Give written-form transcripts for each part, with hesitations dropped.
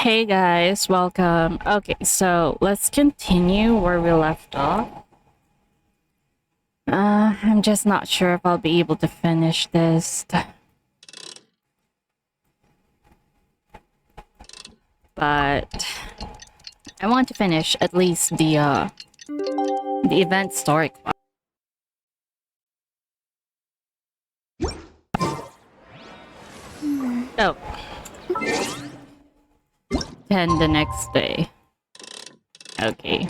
Hey guys, welcome. Okay, so let's continue where we left off. I'm just not sure if I'll be able to finish this. But I want to finish at least the event story. Oh. 10 the next day. Okay.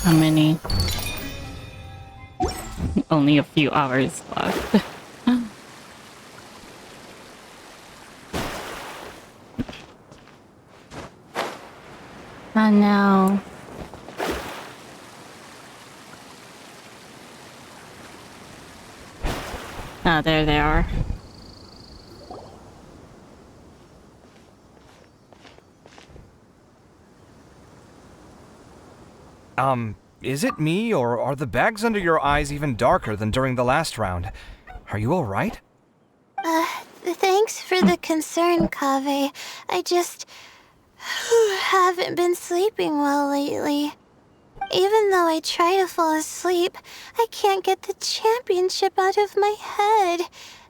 How many? Only a few hours left. Oh no. Ah, there they are. Is it me, or are the bags under your eyes even darker than during the last round? Are you alright? Thanks for the concern, Kaveh. I just haven't been sleeping well lately. Even though I try to fall asleep, I can't get the championship out of my head.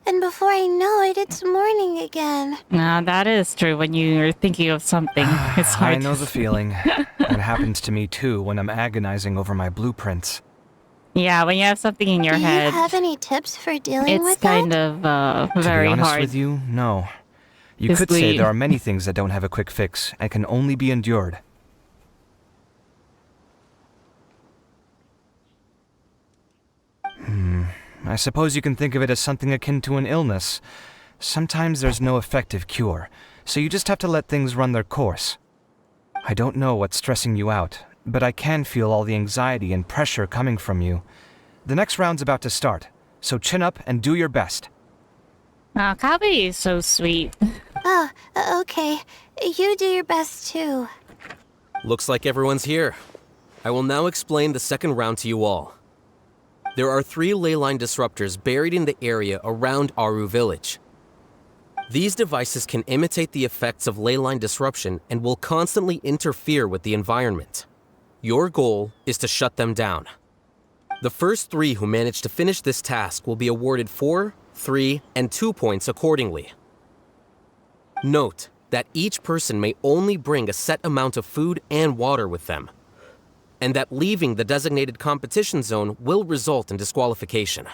And before I know it, it's morning again. No, that is true. When you're thinking of something, it's hard I know the feeling. It happens to me too when I'm agonizing over my blueprints. Yeah, when you have something in your head, Do you have any tips for dealing it's with kind that? of very to be honest hard. with you, no. You could say there are many things that don't have a quick fix and can only be endured. I suppose you can think of it as something akin to an illness. Sometimes there's no effective cure, so you just have to let things run their course. I don't know what's stressing you out, but I can feel all the anxiety and pressure coming from you. The next round's about to start, so chin up and do your best. Kabi is so sweet. Oh, okay. You do your best too. Looks like everyone's here. I will now explain the second round to you all. There are 3 leyline disruptors buried in the area around Aru village. These devices can imitate the effects of leyline disruption and will constantly interfere with the environment. Your goal is to shut them down. The first 3 who manage to finish this task will be awarded 4, 3, and 2 points accordingly. Note that each person may only bring a set amount of food and water with them, and that leaving the designated competition zone will result in disqualification.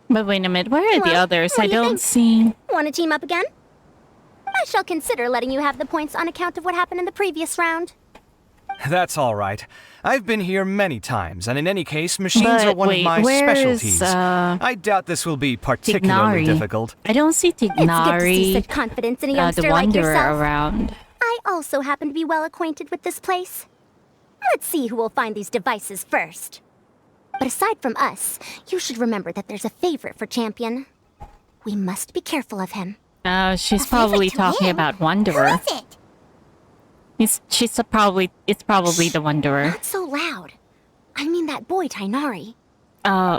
But wait a minute, where are the others? What I do you don't think? see... Want to team up again? I shall consider letting you have the points on account of what happened in the previous round. That's all right. I've been here many times, and in any case, machines But are one wait, of my where's, specialties. I doubt this will be particularly Tignari? difficult. I don't see It's good to see Tignari, such confidence in a the youngster like Wanderer yourself. around. I also happen to be well acquainted with this place. Let's see who will find these devices first. But aside from us, you should remember that there's a favorite for Champion. We must be careful of him. She's A probably favorite to talking win? about Who Wanderer. is it? It's probably the Wanderer. Not so loud. I mean that boy, Tainari.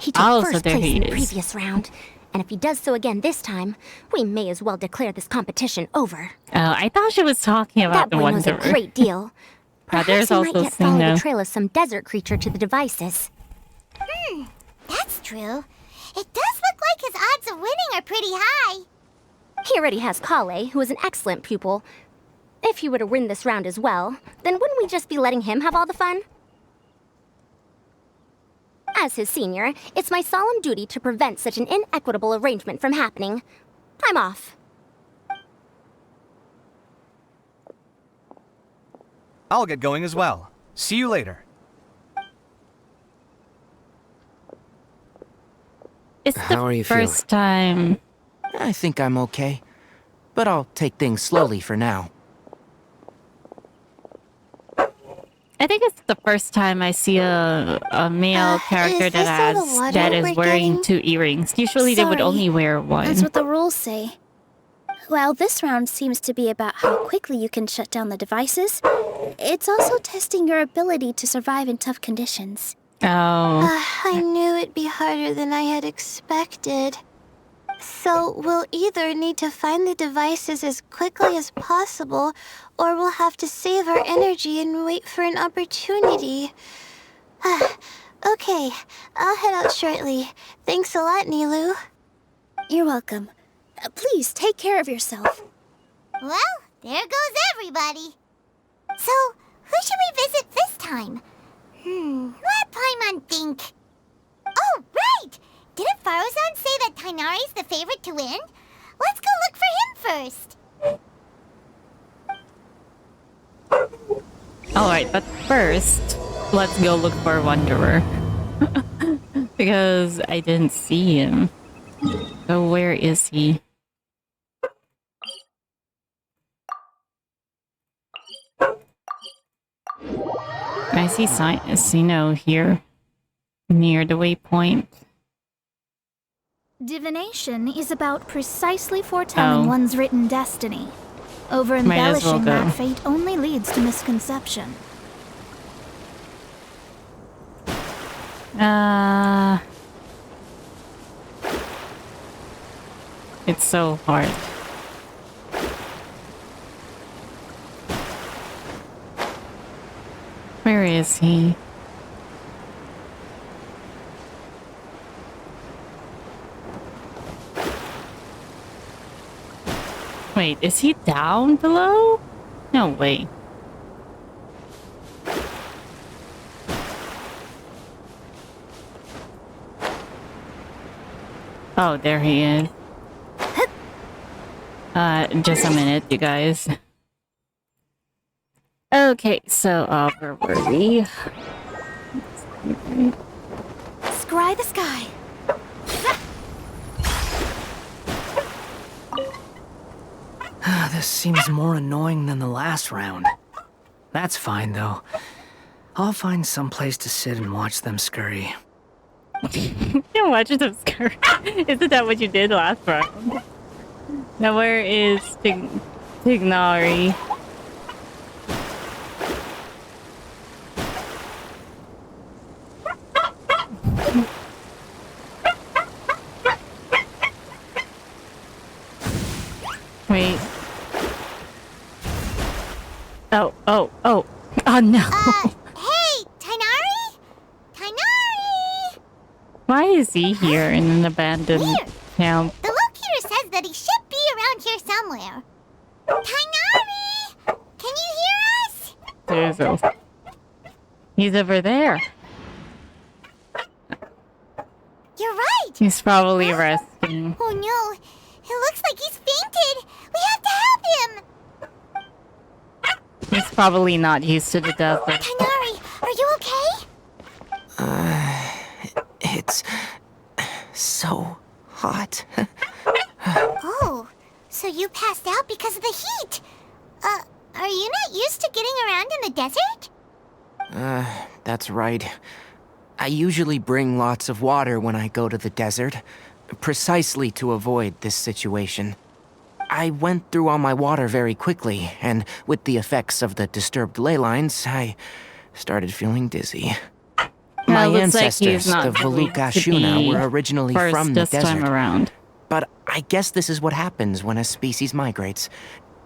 He took so first there place he in the is. previous round. And if he does so again this time, we may as well declare this competition over. I thought she was talking about That the boy knows a Wanderer. great deal. Perhaps there's he also might yet follow Sumeru. the trail of some desert creature to the devices. That's true. It does look like his odds of winning are pretty high. He already has Kale, who is an excellent pupil. If he were to win this round as well, then wouldn't we just be letting him have all the fun? As his senior, it's my solemn duty to prevent such an inequitable arrangement from happening. I'm off. I'll get going as well. See you later. It's How the are you first time. I think I'm okay, but I'll take things slowly for now. I think it's the first time I see a male character is this all the water that is we're wearing getting? 2 earrings. Usually they would Sorry. only wear one. That's what the rules say. While this round seems to be about how quickly you can shut down the devices, it's also testing your ability to survive in tough conditions. Oh. I knew it'd be harder than I had expected. So we'll either need to find the devices as quickly as possible, or we'll have to save our energy and wait for an opportunity. Okay, I'll head out shortly. Thanks a lot, Nilu. You're welcome. Please take care of yourself. Well, there goes everybody. So, who should we visit this time? Let Paimon think. Oh, right! Didn't Farozan say that Tainari's the favorite to win? Let's go look for him first. Alright, but first, let's go look for Wanderer. Because I didn't see him. So where is he? I see Sino here, near the waypoint. Divination is about precisely foretelling Oh. one's written destiny. Might as well Over-embellishing go. that fate only leads to misconception. It's so hard. Where is he? Wait, is he down below? No way. Oh, there he is. Just a minute, you guys. Okay, so, where were we? Scry the sky. This seems more annoying than the last round. That's fine, though. I'll find some place to sit and watch them scurry. You watch them skirt. Isn't that what you did last round? Now where is Tignari? Wait. Oh no. Hey, Tainari? Tainari! Why is he here in an abandoned Here. camp? The locator says that he should be around here somewhere. Tainari! Can you hear us? He's over there. You're right! He's probably resting. Oh no, it looks like he's fainted! We have to help him! He's probably not used to the desert. Tainari, are you okay? It's so hot. Oh, so you passed out because of the heat. Are you not used to getting around in the desert? That's right. I usually bring lots of water when I go to the desert, precisely to avoid this situation. I went through all my water very quickly, and with the effects of the disturbed ley lines, I started feeling dizzy. My looks like ancestors, he's not the going to Valukashuna, be were originally first from the this time desert. around. But I guess this is what happens when a species migrates.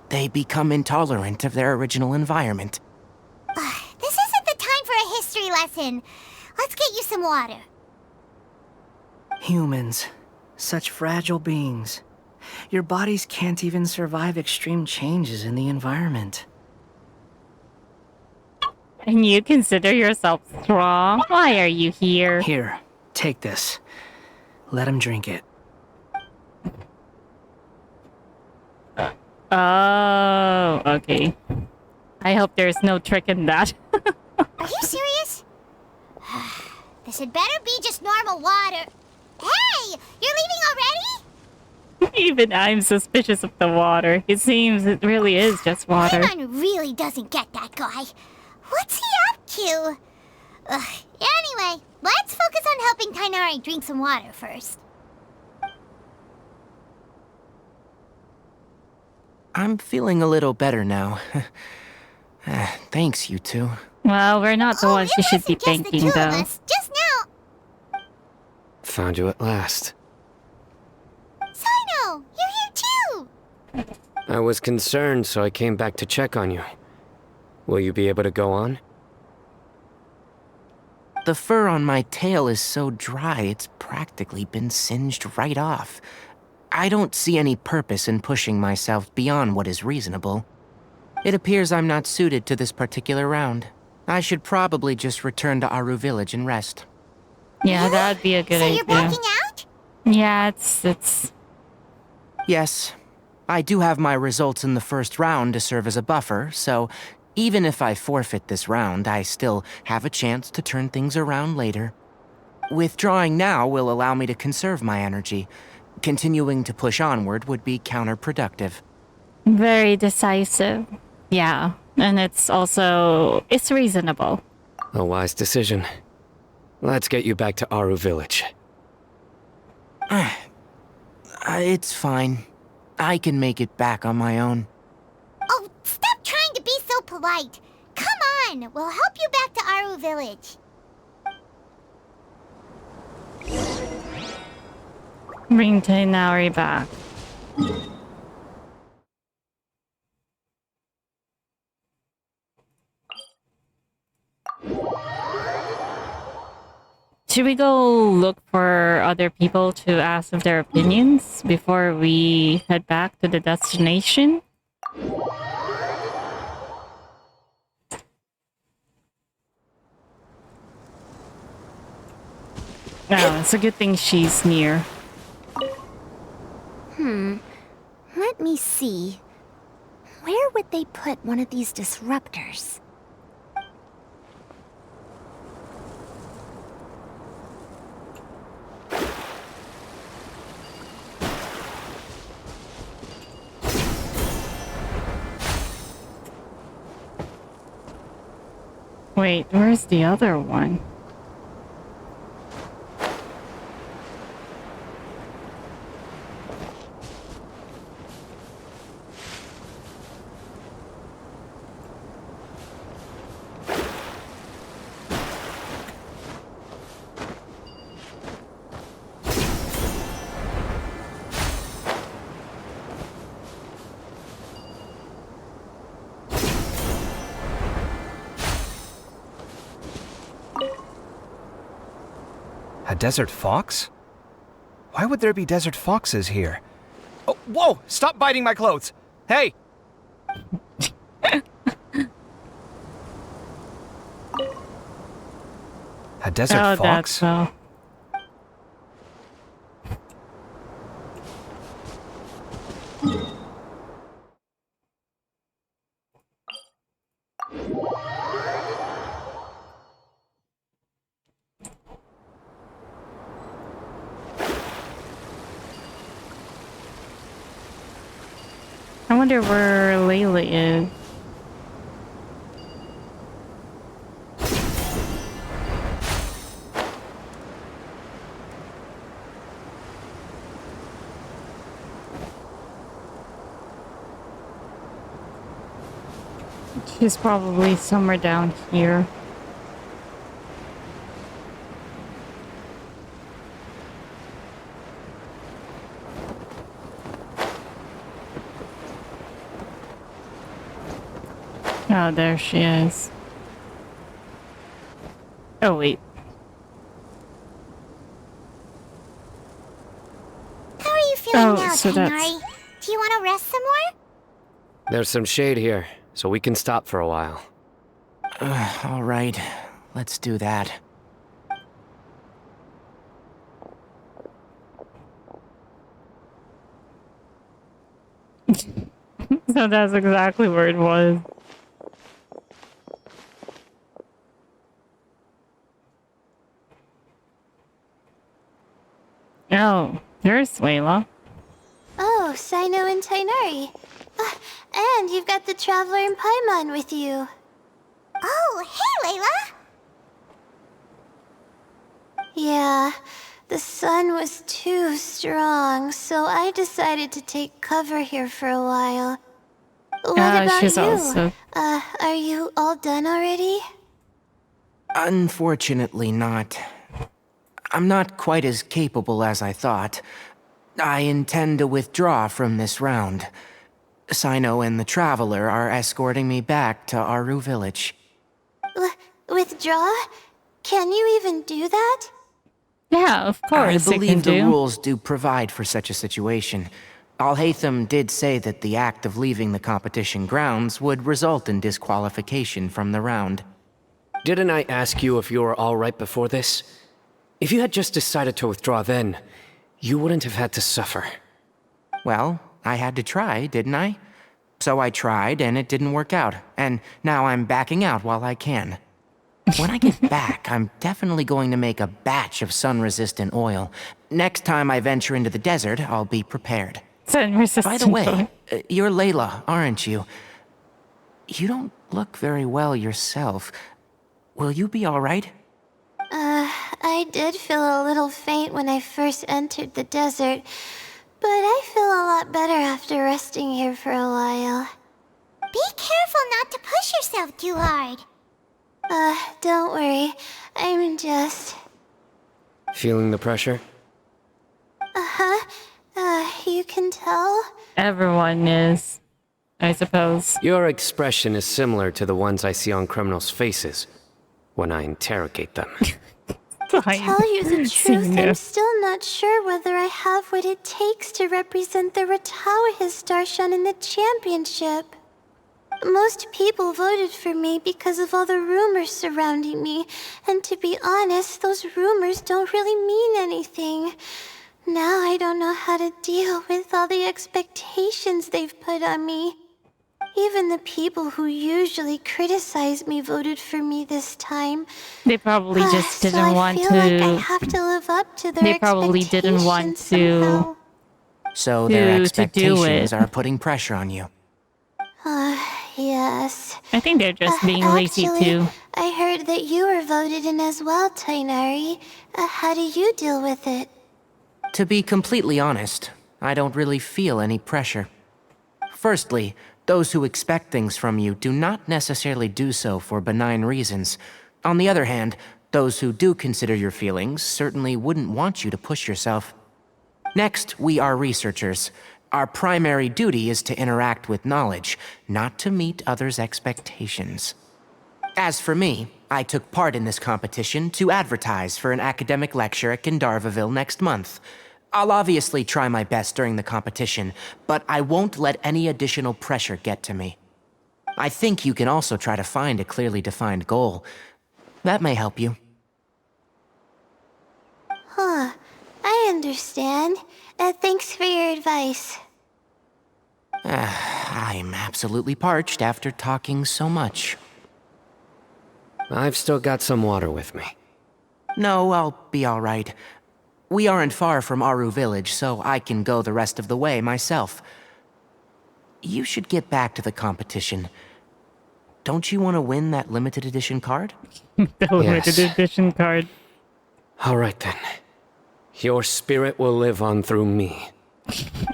They become intolerant of their original environment. This isn't the time for a history lesson. Let's get you some water. Humans. Such fragile beings. Your bodies can't even survive extreme changes in the environment. And you consider yourself strong? Why are you here? Here, take this. Let him drink it. Oh, okay. I hope there's no trick in that. Are you serious? This had better be just normal water. Hey! You're leaving already? Even I'm suspicious of the water. It seems it really is just water. Paimon really doesn't get that guy. What's he up to? Anyway, let's focus on helping Kainari drink some water first. I'm feeling a little better now. Thanks, you two. Well, we're not the ones you should be thanking, Just though. Just now. Found you at last. Sino, you're here too. I was concerned, so I came back to check on you. Will you be able to go on? The fur on my tail is so dry, it's practically been singed right off. I don't see any purpose in pushing myself beyond what is reasonable. It appears I'm not suited to this particular round. I should probably just return to Aru Village and rest. Yeah, that'd be a good So idea. you're backing out? Yeah, it's... Yes, I do have my results in the first round to serve as a buffer, so even if I forfeit this round, I still have a chance to turn things around later. Withdrawing now will allow me to conserve my energy. Continuing to push onward would be counterproductive. very decisive. Yeah, and it's also... it's reasonable. A wise decision. Let's get you back to Aru Village. It's fine. I can make it back on my own. Oh, stop trying to be so polite. Come on, we'll help you back to Aru Village. Bring Tainari back. Should we go look for other people to ask of their opinions before we head back to the destination? Oh, it's a good thing she's near. Let me see. Where would they put one of these disruptors? Wait, where's the other one? A desert fox? Why would there be desert foxes here? Oh, whoa! Stop biting my clothes! Hey! A desert Oh, fox? that's so. I wonder where Layla is. She's probably somewhere down here. Oh, there she is. Oh, wait. How are you feeling Oh, now, so that's- Kainari? Do you want to rest some more? There's some shade here, so we can stop for a while. All right, let's do that. So that's exactly where it was. Oh, there's Layla. Oh, Sino and Tainari. And you've got the Traveler and Paimon with you. Oh, hey, Layla! Yeah, the sun was too strong, so I decided to take cover here for a while. What about she's you? also... Are you all done already? Unfortunately not. I'm not quite as capable as I thought. I intend to withdraw from this round. Sino and the Traveler are escorting me back to Aru Village. Withdraw? Can you even do that? Yeah, of I course it can believe the do. rules do provide for such a situation. Alhaitham did say that the act of leaving the competition grounds would result in disqualification from the round. Didn't I ask you if you were alright before this? If you had just decided to withdraw then, you wouldn't have had to suffer. Well, I had to try, didn't I? So I tried, and it didn't work out, and now I'm backing out while I can. When I get back, I'm definitely going to make a batch of sun-resistant oil. Next time I venture into the desert, I'll be prepared. By the way, you're Layla, aren't you? You don't look very well yourself. Will you be alright? I did feel a little faint when I first entered the desert, but I feel a lot better after resting here for a while. Be careful not to push yourself too hard. Don't worry. I'm just... Feeling the pressure? You can tell? Everyone is, I suppose. Your expression is similar to the ones I see on criminals' faces when I interrogate them. To tell you the truth, I'm still not sure whether I have what it takes to represent the Ratawa Histarshan in the championship. Most people voted for me because of all the rumors surrounding me, and to be honest, those rumors don't really mean anything. Now I don't know how to deal with all the expectations they've put on me. Even the people who usually criticize me voted for me this time. They probably just didn't so want I feel to... like I have to live up to their They probably didn't want to... somehow. So their to do expectations it. are putting pressure on you. Yes. I think they're just being lazy Actually, too. I heard that you were voted in as well, Tainari. How do you deal with it? To be completely honest, I don't really feel any pressure. Firstly, those who expect things from you do not necessarily do so for benign reasons. On the other hand, those who do consider your feelings certainly wouldn't want you to push yourself. Next, we are researchers. Our primary duty is to interact with knowledge, not to meet others' expectations. As for me, I took part in this competition to advertise for an academic lecture at Gandharvaville next month. I'll obviously try my best during the competition, but I won't let any additional pressure get to me. I think you can also try to find a clearly defined goal. That may help you. I understand. Thanks for your advice. I'm absolutely parched after talking so much. I've still got some water with me. No, I'll be alright. We aren't far from Aru Village, so I can go the rest of the way myself. You should get back to the competition. Don't you want to win that limited edition card? The limited edition card. Alright then. Your spirit will live on through me.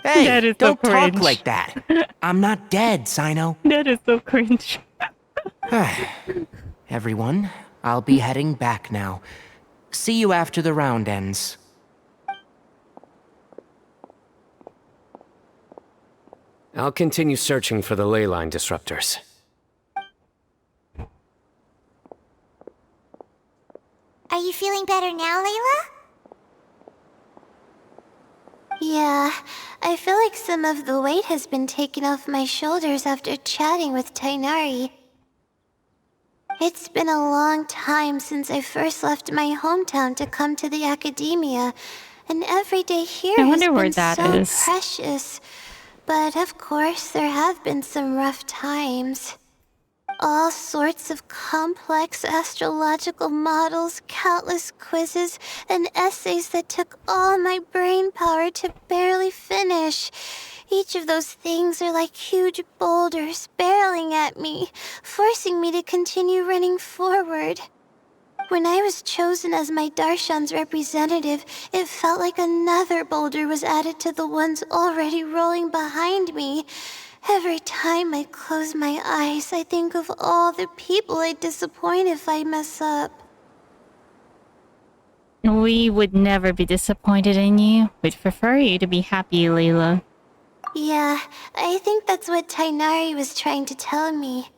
Hey, That is so don't talk cringe. like that. I'm not dead, Sino. That is so cringe. Everyone, I'll be heading back now. See you after the round ends. I'll continue searching for the ley line disruptors. Are you feeling better now, Layla? Yeah, I feel like some of the weight has been taken off my shoulders after chatting with Tainari. It's been a long time since I first left my hometown to come to the academia, and every day here I has wonder where been that so is. precious. But of course, there have been some rough times. All sorts of complex astrological models, countless quizzes, and essays that took all my brain power to barely finish. Each of those things are like huge boulders barreling at me, forcing me to continue running forward. When I was chosen as my Darshan's representative, it felt like another boulder was added to the ones already rolling behind me. Every time I close my eyes, I think of all the people I'd disappoint if I mess up. We would never be disappointed in you. We'd prefer you to be happy, Layla. Yeah, I think that's what Tainari was trying to tell me.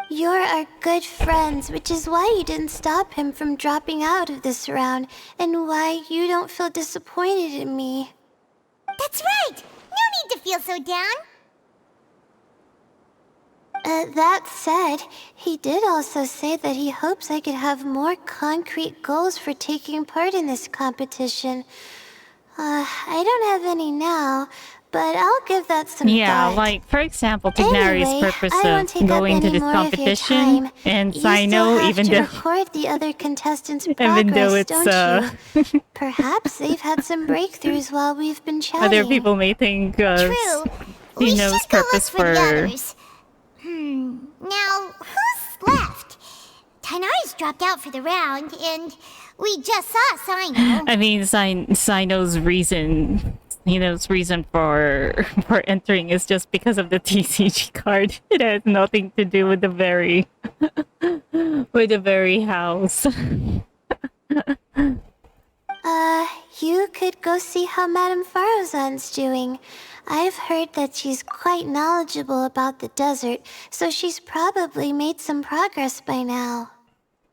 You're our good friends, which is why you didn't stop him from dropping out of this round, and why you don't feel disappointed in me. That's right! No need to feel so down! That said, he did also say that he hopes I could have more concrete goals for taking part in this competition. I don't have any now, but I'll give that some thought. Like, for example, Tignari's Anyway, purpose I won't of take going up to any this more of your competition, time. and You still Sino, have even to though record the other contestants' even though progress, it's don't you? Perhaps they've had some breakthroughs while we've been chatting. other people may think True. We Sino's should go look purpose for the others. Now, who's left? Tainari's dropped out for the round, and we just saw Sino. I mean, Sino's reason, for entering is just because of the TCG card. It has nothing to do with the very house. You could go see how Madame Farozan's doing. I've heard that she's quite knowledgeable about the desert, so she's probably made some progress by now.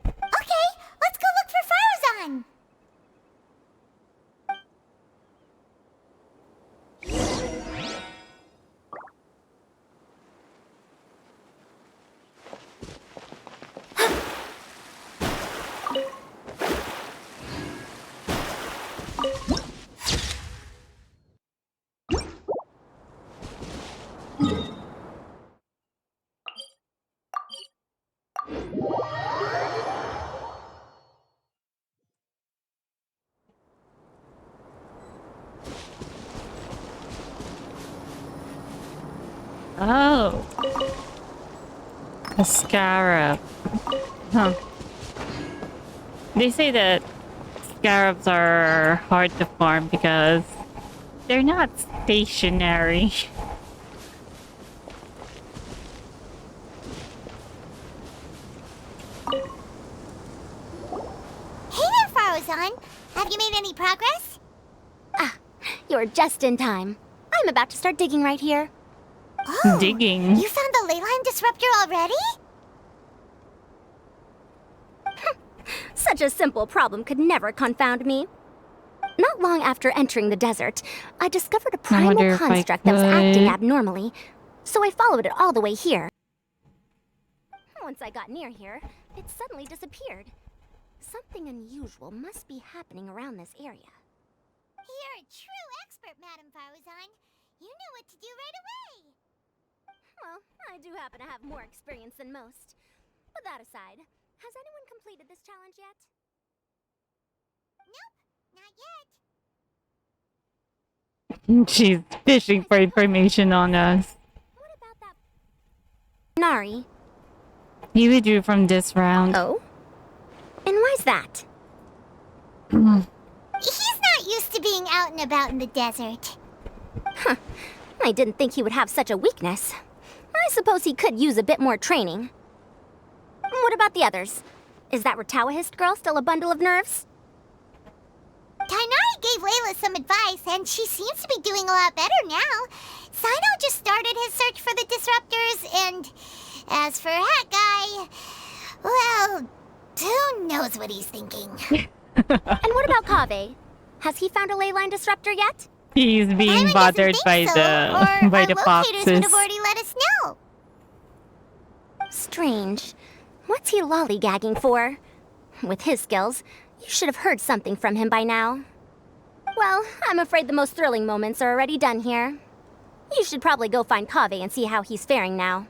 Okay, let's go look for Farozan! Oh. A scarab. Huh. They say that scarabs are hard to farm because they're not stationary. Hey there, Farozan! Have you made any progress? Ah, you're just in time. I'm about to start digging right here. Oh, Digging. You found the leyline disruptor already? Such a simple problem could never confound me. Not long after entering the desert, I discovered a primal wonder if I construct that was acting could- abnormally, so I followed it all the way here. Once I got near here, it suddenly disappeared. Something unusual must be happening around this area. You're a true expert, Madame Farozan. You know what to do right away. Well, I do happen to have more experience than most. But that aside, has anyone completed this challenge yet? Nope, not yet. She's fishing for information on us. What about that... Nari? He withdrew from this round. Oh? And why's that? He's not used to being out and about in the desert. Huh. I didn't think he would have such a weakness. I suppose he could use a bit more training. What about the others? Is that Ratawahist girl still a bundle of nerves? Tainari gave Layla some advice, and she seems to be doing a lot better now. Sino just started his search for the disruptors, and as for that guy, well, who knows what he's thinking. And what about Kaveh? Has he found a leyline disruptor yet? He's being Paimon bothered doesn't by think so, the or by our the locators would foxes. have already let us know. Strange. What's he lollygagging for? With his skills, you should have heard something from him by now. Well, I'm afraid the most thrilling moments are already done here. You should probably go find Kaveh and see how he's faring now.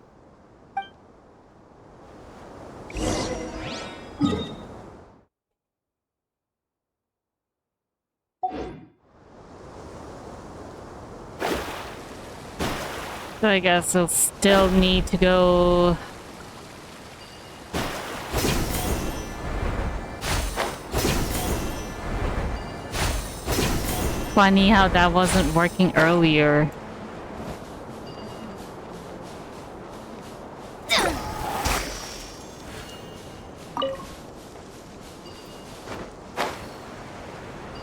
So I guess I'll still need to go... Funny how that wasn't working earlier.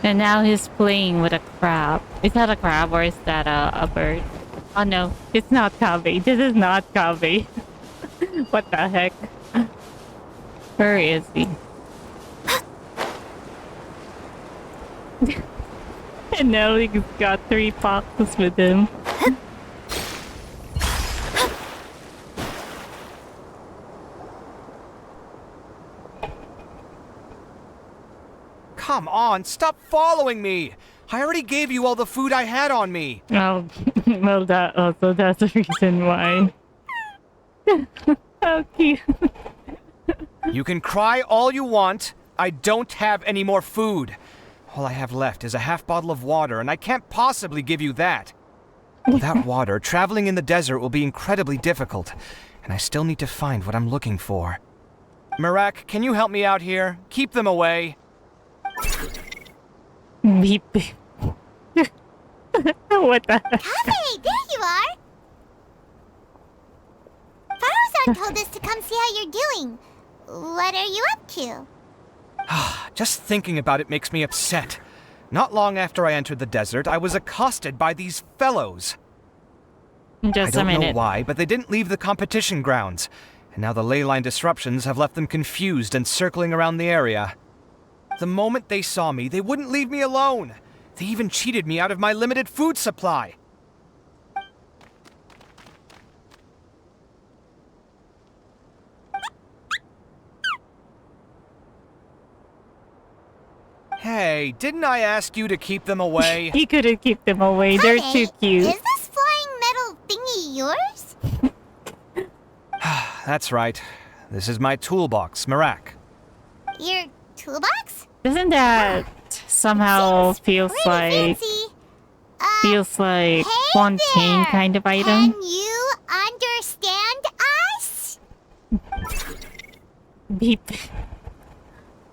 And now he's playing with a crab. Is that a crab or is that a bird? Oh no, it's not Kaveh. This is not Kaveh. What the heck? Where is he? And now he's got 3 boxes with him. Come on, stop following me! I already gave you all the food I had on me! Oh, well, that's the reason why. How cute. You can cry all you want. I don't have any more food. All I have left is a half bottle of water, and I can't possibly give you that. Without water, traveling in the desert will be incredibly difficult, and I still need to find what I'm looking for. Merak, can you help me out here? Keep them away. Beep. What the heck? Kaveh, there you are! Pharaoh's told us to come see how you're doing. What are you up to? Just thinking about it makes me upset. Not long after I entered the desert, I was accosted by these fellows. Just I a don't know minute. why, but they didn't leave the competition grounds. And now the ley line disruptions have left them confused and circling around the area. The moment they saw me, they wouldn't leave me alone. They even cheated me out of my limited food supply. Hey, didn't I ask you to keep them away? He couldn't keep them away. They're too Kaveh, cute. is this flying metal thingy yours? That's right. This is my toolbox, Merak. Your toolbox? Doesn't that somehow feels Pretty like fancy. Hey Fontaine there! kind of item? Can you understand us? Beep.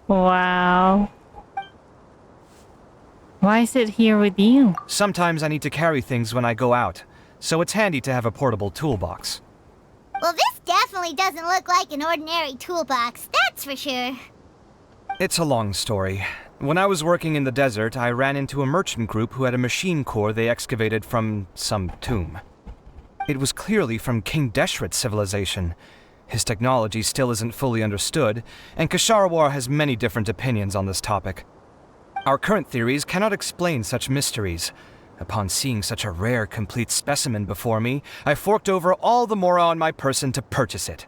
Wow. Why is it here with you? Sometimes I need to carry things when I go out, so it's handy to have a portable toolbox. Well, this definitely doesn't look like an ordinary toolbox, that's for sure. It's a long story. When I was working in the desert, I ran into a merchant group who had a machine core they excavated from some tomb. It was clearly from King Deshret's civilization. His technology still isn't fully understood, and Kasharawar has many different opinions on this topic. Our current theories cannot explain such mysteries. Upon seeing such a rare, complete specimen before me, I forked over all the mora on my person to purchase it.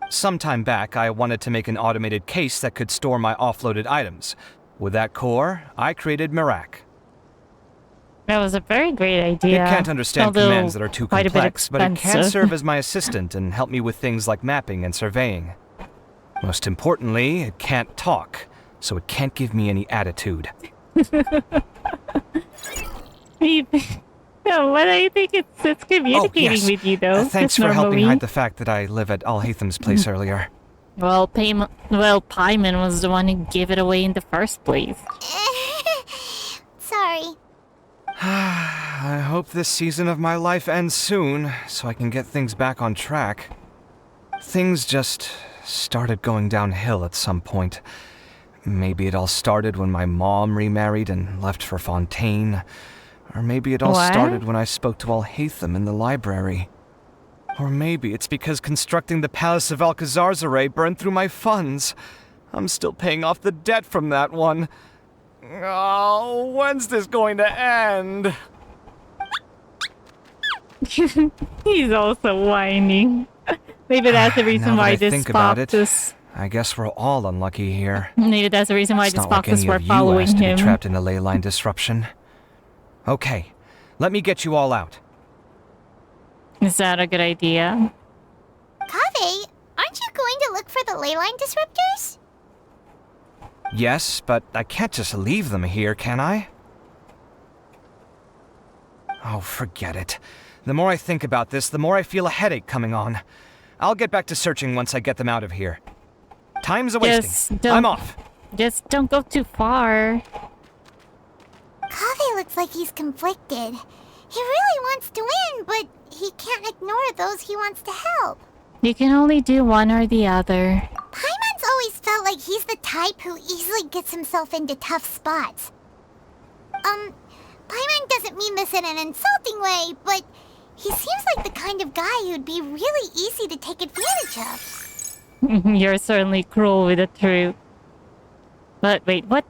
Some time back, I wanted to make an automated case that could store my offloaded items. With that core, I created Merak. That was a very great idea. It can't understand although commands that are too quite a bit complex, but it can expensive. serve as my assistant and help me with things like mapping and surveying. Most importantly, it can't talk, so it can't give me any attitude. Beep. No, but I think it's communicating with you though. Thanks just for helping normally. hide the fact that I live at Alhaitham's place earlier. Well, Paimon was the one who gave it away in the first place. Sorry. I hope this season of my life ends soon, so I can get things back on track. Things just started going downhill at some point. Maybe it all started when my mom remarried and left for Fontaine. Or maybe it all What? started when I spoke to Alhaitham in the library. Or maybe it's because constructing the Palace of Alcazarzaray burned through my funds. I'm still paying off the debt from that one. Oh, when's this going to end? He's also whining. Maybe that's the reason Now that why I this think about it, fox is... I guess we're all unlucky here. Maybe that's the reason why It's this not like fox any were of you following asked to be him. trapped in a ley line disruption. Okay, let me get you all out. Is that a good idea? Kaveh, aren't you going to look for the ley line disruptors? Yes, but I can't just leave them here, can I? Oh, forget it. The more I think about this, the more I feel a headache coming on. I'll get back to searching once I get them out of here. Time's a-wasting. I'm off. Just don't go too far. Kaveh looks like he's conflicted. He really wants to win, but he can't ignore those he wants to help. You can only do one or the other. Paimon's always felt like he's the type who easily gets himself into tough spots. Paimon doesn't mean this in an insulting way, but he seems like the kind of guy who'd be really easy to take advantage of. You're certainly cruel with the truth. But wait, what?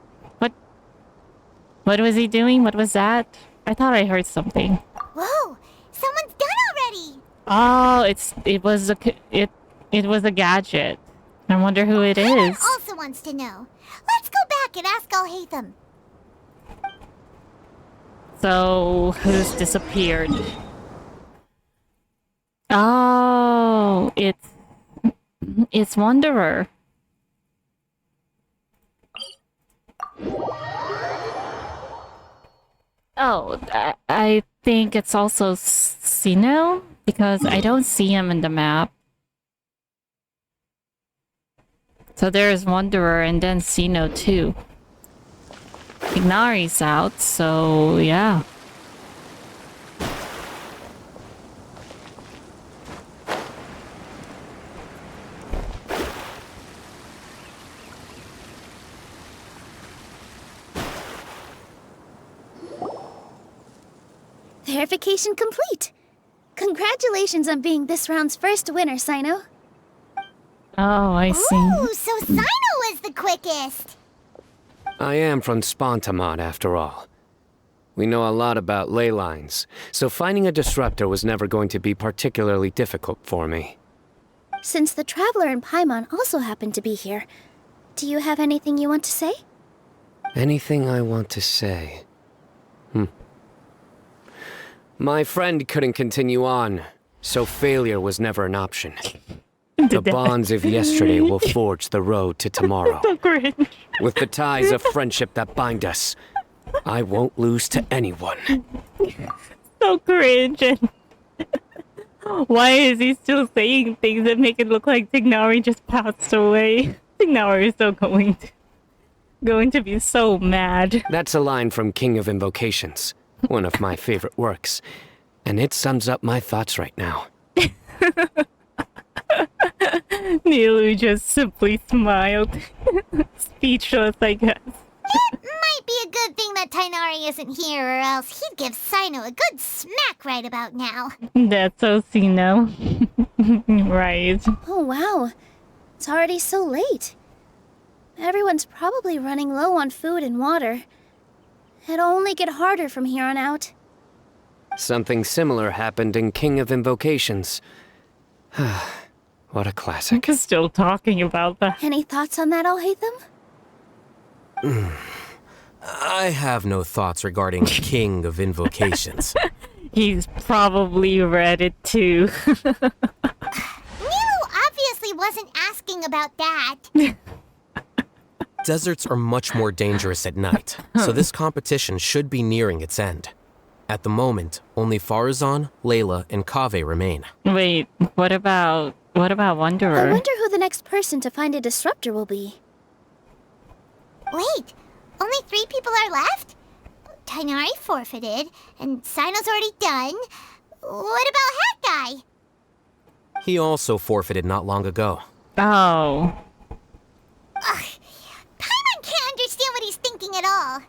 What was he doing? What was that? I thought I heard something. Whoa! Someone's done already! Oh, it was a gadget. I wonder who it Paimon is. also wants to know. Let's go back and ask Alhaitham. So, who's disappeared? Oh, it's Wanderer. Oh, I think it's also Sino, because I don't see him in the map. So there's Wanderer and then Sino too. Ignari's out, so yeah. Verification complete. Congratulations on being this round's first winner, Sino. Oh, I see. Ooh, so Sino was the quickest! I am from Spontamod, after all. We know a lot about ley lines, so finding a disruptor was never going to be particularly difficult for me. Since the Traveler and Paimon also happen to be here, do you have anything you want to say? Anything I want to say? My friend couldn't continue on, so failure was never an option. The bonds of yesterday will forge the road to tomorrow. So cringe. With the ties of friendship that bind us, I won't lose to anyone. So cringe. And why is he still saying things that make it look like Tignari just passed away? Tignari is still going to be so mad. That's a line from King of Invocations, one of my favorite works, and it sums up my thoughts right now. Nilu just simply smiled. Speechless, I guess. It might be a good thing that Tainari isn't here, or else he'd give Sino a good smack right about now. That's so Sino. Right. Oh wow, it's already so late. Everyone's probably running low on food and water. It'll only get harder from here on out. Something similar happened in King of Invocations. What a classic. I'm still talking about that. Any thoughts on that, Alhaitham? I have no thoughts regarding King of Invocations. He's probably read it too. Nilu obviously wasn't asking about that. Deserts are much more dangerous at night, so this competition should be nearing its end. At the moment, only Farazan, Layla, and Kaveh remain. Wait, what about Wanderer? I wonder who the next person to find a disruptor will be. Wait, only 3 people are left? Tainari forfeited, and Sino's already done. What about Hat Guy? He also forfeited not long ago. Oh. Ugh, Paimon can't understand what he's thinking at all.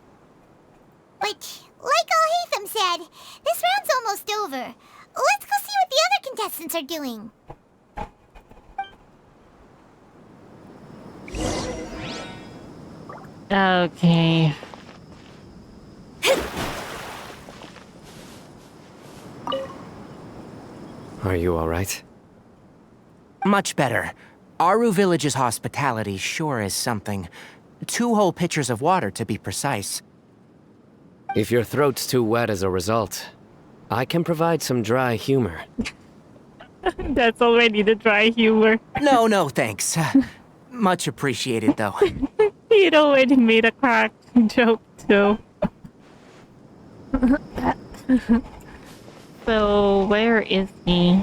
But, like Alhaitham said, this round's almost over. Let's go see what the other contestants are doing. Okay. Are you all right? Much better. Aru Village's hospitality sure is something. 2 whole pitchers of water, to be precise. If your throat's too wet as a result, I can provide some dry humor. That's already the dry humor. No, thanks. Much appreciated, though. He'd already made a crack joke too. So where is he?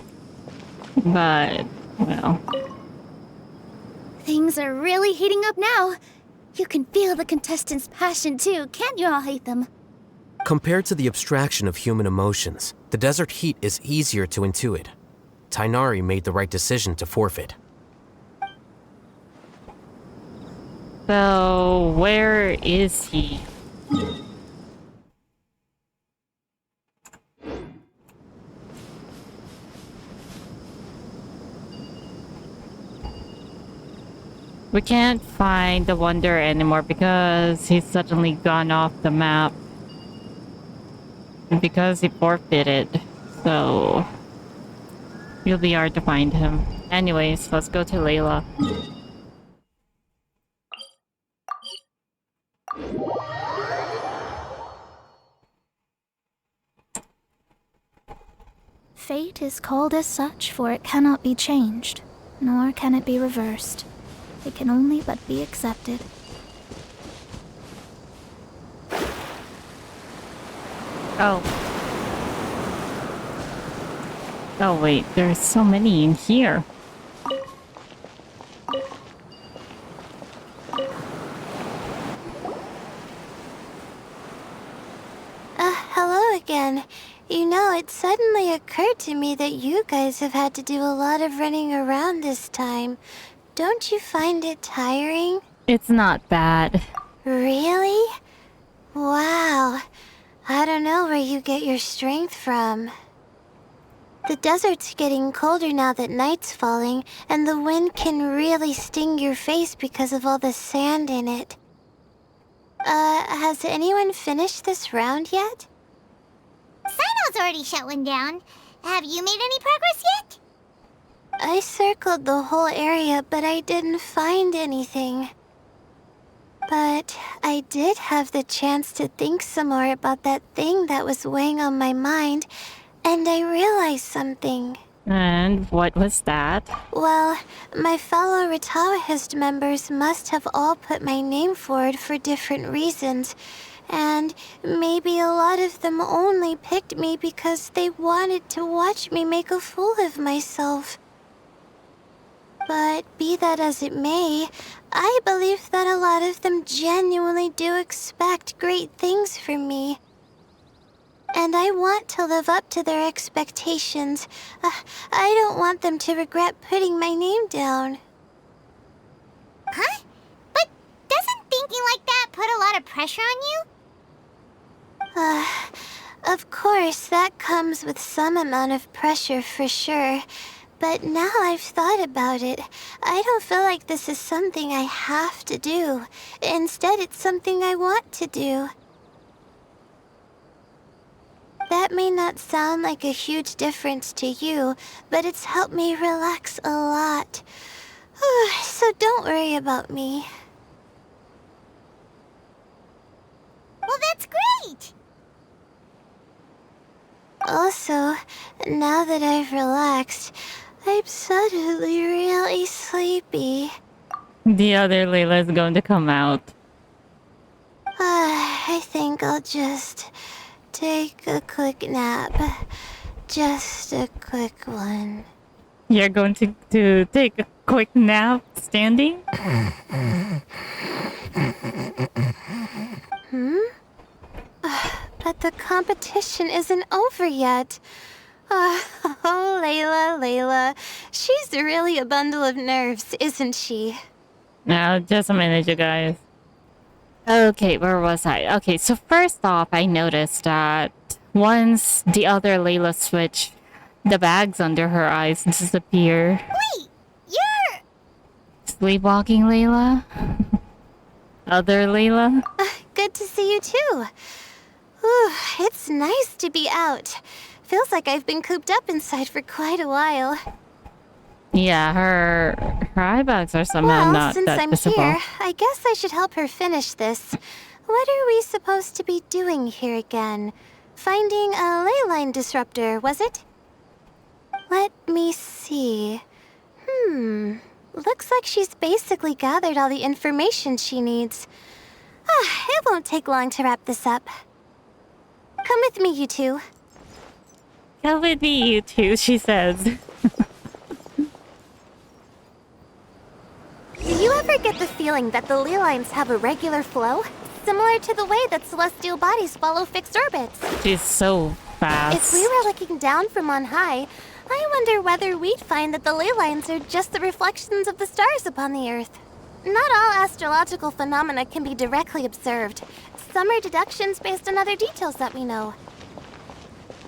But well, Things are really heating up now. You can feel the contestants' passion too, can't you, Alhaitham? Compared to the abstraction of human emotions, the desert heat is easier to intuit. Tainari made the right decision to forfeit. so where is he? We can't find the Wonder anymore because he's suddenly gone off the map. Because he forfeited. So it'll be hard to find him. Anyways, let's go to Layla. Fate is called as such, for it cannot be changed, nor can it be reversed. It can only but be accepted. Oh. Oh wait, there's so many in here. Hello again. You know, it suddenly occurred to me that you guys have had to do a lot of running around this time. Don't you find it tiring? It's not bad. Really? Wow. I don't know where you get your strength from. The desert's getting colder now that night's falling, and the wind can really sting your face because of all the sand in it. Has anyone finished this round yet? Sino's already shut one down. Have you made any progress yet? I circled the whole area, but I didn't find anything. But I did have the chance to think some more about that thing that was weighing on my mind, and I realized something. And what was that? Well, my fellow Retawahist members must have all put my name forward for different reasons, and maybe a lot of them only picked me because they wanted to watch me make a fool of myself. But be that as it may, I believe that a lot of them genuinely do expect great things from me. And I want to live up to their expectations. I don't want them to regret putting my name down. Huh? But doesn't thinking like that put a lot of pressure on you? Of course, that comes with some amount of pressure for sure. But now I've thought about it, I don't feel like this is something I have to do. Instead, it's something I want to do. That may not sound like a huge difference to you, but it's helped me relax a lot. So don't worry about me. Well, that's great! Also, now that I've relaxed, I'm suddenly really sleepy. The other Layla is going to come out. I think I'll just take a quick nap. Just a quick one. You're going to take a quick nap standing? But the competition isn't over yet. Oh, Layla. She's really a bundle of nerves, isn't she? Now, just a minute, you guys. Okay, where was I? Okay, so first off, I noticed that once the other Layla switched, the bags under her eyes disappear. Wait, you're... Sleepwalking Layla? Other Layla? Good to see you too. Whew, it's nice to be out. Feels like I've been cooped up inside for quite a while. Yeah, her eye bags are somehow Well, not since that I'm visible. here, I guess I should help her finish this. What are we supposed to be doing here again? Finding a ley line disruptor, was it? Let me see. Looks like she's basically gathered all the information she needs. It won't take long to wrap this up. Come with me, you two. Come with me, you two, she says. Do you ever get the feeling that the ley lines have a regular flow? Similar to the way that celestial bodies follow fixed orbits. She's so fast. If we were looking down from on high, I wonder whether we'd find that the ley lines are just the reflections of the stars upon the Earth. Not all astrological phenomena can be directly observed. Some are deductions based on other details that we know.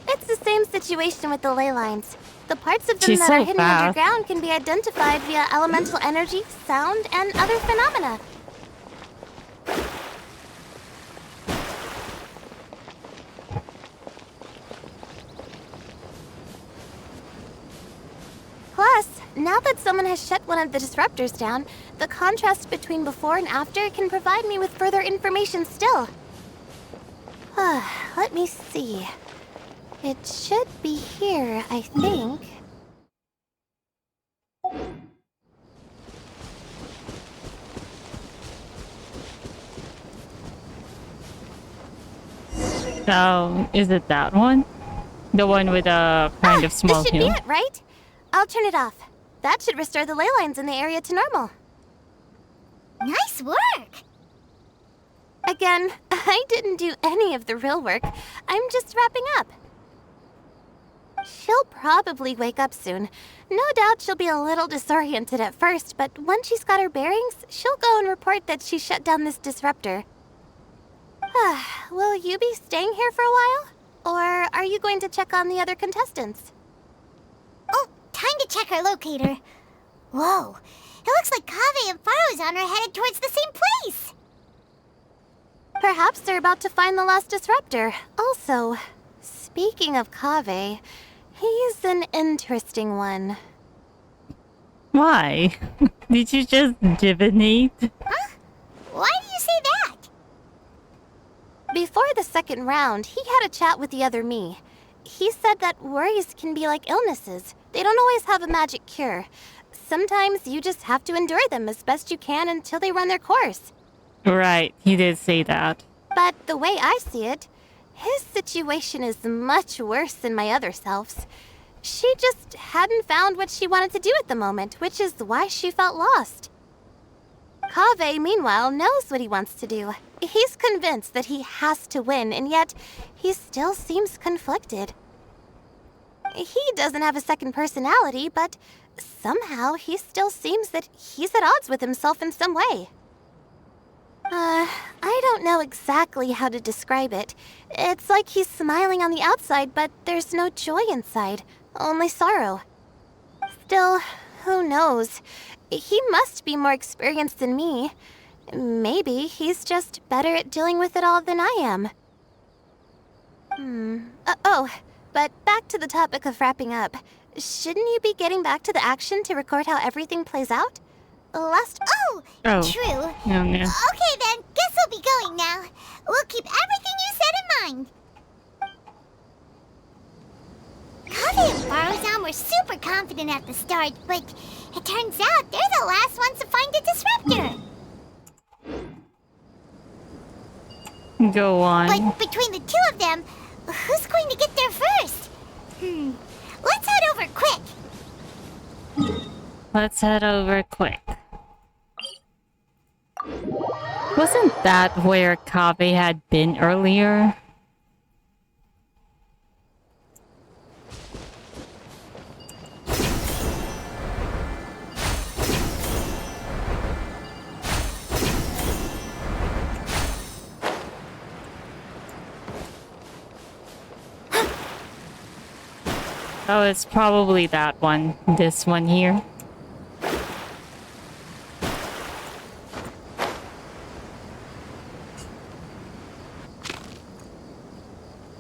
It's the same situation with the ley lines. The parts of them She's that so are hidden fast. underground can be identified via elemental energy, sound, and other phenomena. Plus, now that someone has shut one of the disruptors down, the contrast between before and after can provide me with further information still. Let me see. It should be here, I think. So, is it that one? The one with a kind of small This should hill? be it, right? I'll turn it off. That should restore the ley lines in the area to normal. Nice work! Again, I didn't do any of the real work. I'm just wrapping up. She'll probably wake up soon. No doubt she'll be a little disoriented at first, but once she's got her bearings, she'll go and report that she shut down this disruptor. Will you be staying here for a while? Or are you going to check on the other contestants? Oh, time to check our locator. Whoa, it looks like Kaveh and Farozan are headed towards the same place. Perhaps they're about to find the last disruptor. Also, speaking of Kaveh, he's an interesting one. Why? Did you just divinate? Why do you say that? Before the second round, he had a chat with the other me. He said that worries can be like illnesses. They don't always have a magic cure. Sometimes you just have to endure them as best you can until they run their course. Right, he did say that. But the way I see it, his situation is much worse than my other self's. She just hadn't found what she wanted to do at the moment, which is why she felt lost. Kaveh, meanwhile, knows what he wants to do. He's convinced that he has to win, and yet he still seems conflicted. He doesn't have a second personality, but somehow he still seems that he's at odds with himself in some way. I don't know exactly how to describe it. It's like he's smiling on the outside, but there's no joy inside, only sorrow. Still, who knows? He must be more experienced than me. Maybe he's just better at dealing with it all than I am. But back to the topic of wrapping up. Shouldn't you be getting back to the action to record how everything plays out? Oh, Oh. true. Oh, no. Okay then, guess we'll be going now. We'll keep everything you said in mind. Kaveh and Farozan were super confident at the start, but it turns out they're the last ones to find a disruptor. Go on. But between the two of them, who's going to get there first? Let's head over quick. Let's head over quick. Wasn't that where Kaveh had been earlier? Oh, it's probably that one. This one here.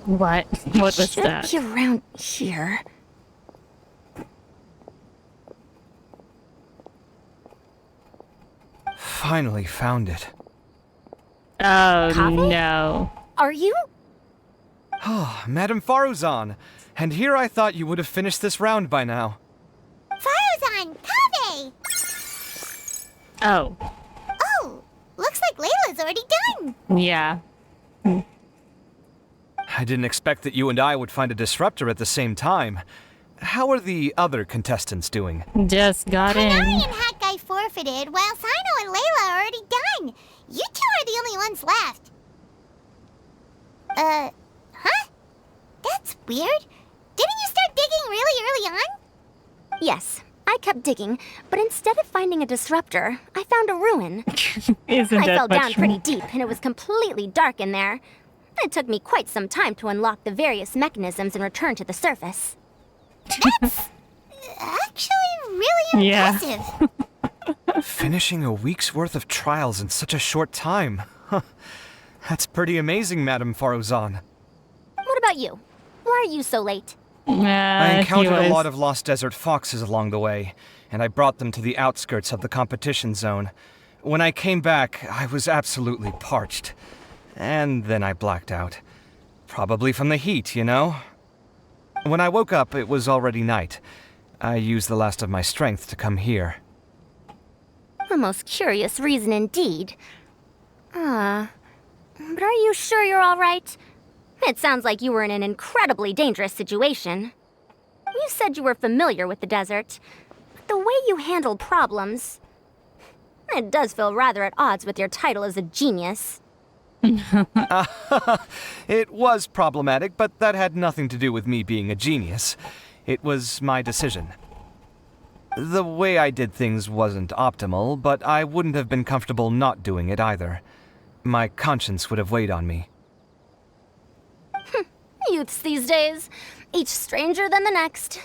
What? What was Should that? be around here. finally found it. Oh Kaveh? no. Are you? Oh, Madame Faruzan. And here I thought you would have finished this round by now. Faruzan, Kaveh! Oh, Oh, looks like Layla's already done. yeah. I didn't expect that you and I would find a disruptor at the same time. How are the other contestants doing? Just got Hanari in. and Hat Guy forfeited, while Sino and Layla are already done. You two are the only ones left. Huh? That's weird. Didn't you start digging really early on? Yes, I kept digging, but instead of finding a disruptor, I found a ruin. Isn't I that fell down much pretty deep, and it was completely dark in there. It took me quite some time to unlock the various mechanisms and return to the surface. Actually, really Yeah. impressive. Finishing a week's worth of trials in such a short time. Huh. That's pretty amazing, Madame Faruzan. What about you? Why are you so late? I encountered a was. lot of lost desert foxes along the way, and I brought them to the outskirts of the competition zone. When I came back, I was absolutely parched. And then I blacked out. Probably from the heat, you know? When I woke up, it was already night. I used the last of my strength to come here. A most curious reason indeed. But are you sure you're all right? It sounds like you were in an incredibly dangerous situation. You said you were familiar with the desert, but the way you handled problems... It does feel rather at odds with your title as a genius. It was problematic, but that had nothing to do with me being a genius. It was my decision. The way I did things wasn't optimal, but I wouldn't have been comfortable not doing it either. My conscience would have weighed on me. Youths these days, each stranger than the next.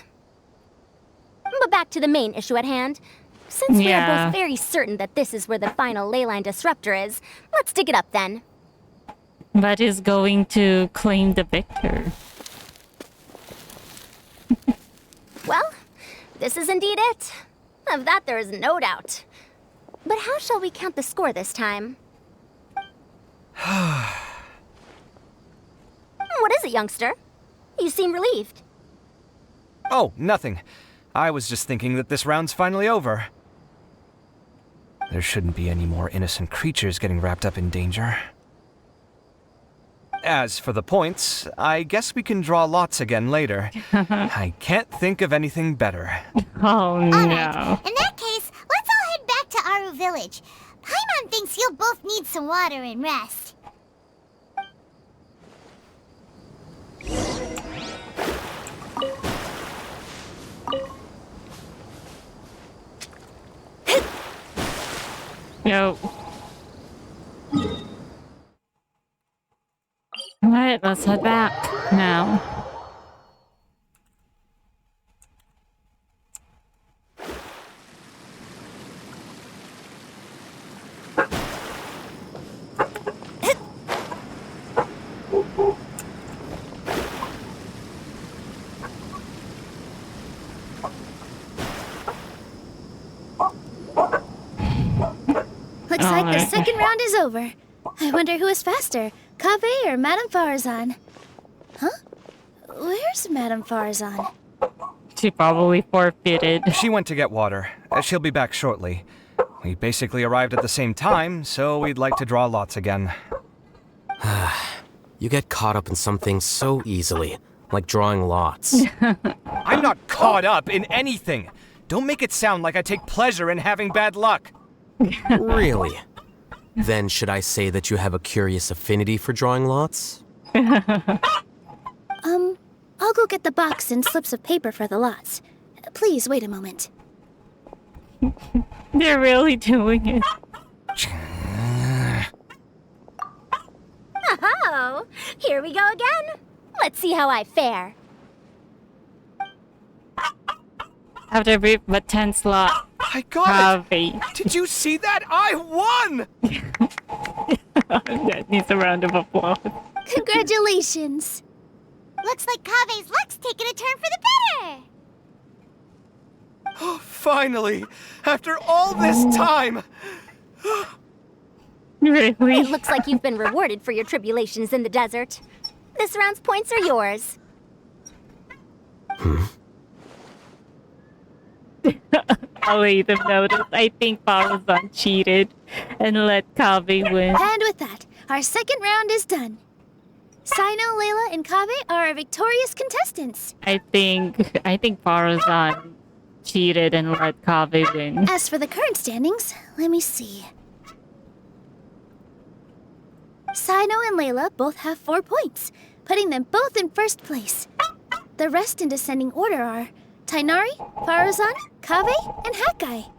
But back to the main issue at hand. Since we are Yeah. both very certain that this is where the final leyline disruptor is, let's dig it up then. But is going to claim the victor. Well, this is indeed it. Of that there is no doubt. But how shall we count the score this time? What is it, youngster? You seem relieved. Oh, nothing. I was just thinking that this round's finally over. There shouldn't be any more innocent creatures getting wrapped up in danger. As for the points, I guess we can draw lots again later. I can't think of anything better. Oh Alright, no. in that case, let's all head back to Aru Village. Paimon thinks you'll both need some water and rest. No. Alright, let's head back now. Looks like the Alright. second round is over. I wonder who is faster, Kaveh or Madame Farzan? Huh? Where's Madame Farzan? She probably forfeited. She went to get water. She'll be back shortly. We basically arrived at the same time, so we'd like to draw lots again. You get caught up in some things so easily, like drawing lots. I'm not caught up in anything! Don't make it sound like I take pleasure in having bad luck! Really? Then should I say that you have a curious affinity for drawing lots? I'll go get the box and slips of paper for the lots. Please wait a moment. They're really doing it. Oh, here we go again. Let's see how I fare. After a brief but tense slot, I got it! Kaveh. Did you see that? I won! That needs a round of applause. Congratulations! Looks like Kaveh's luck's taking a turn for the better. Oh, finally! After all this time! Really? It looks like you've been rewarded for your tribulations in the desert. This round's points are yours. Alhaitham noticed. I think Parazan cheated and let Kaveh win. And with that, our second round is done. Sino, Layla, and Kaveh are our victorious contestants. I think Parazan cheated and let Kaveh win. As for the current standings, let me see. Sino and Layla both have 4 points, putting them both in first place. The rest in descending order are Tainari, Farazan, Kaveh, and Hakai.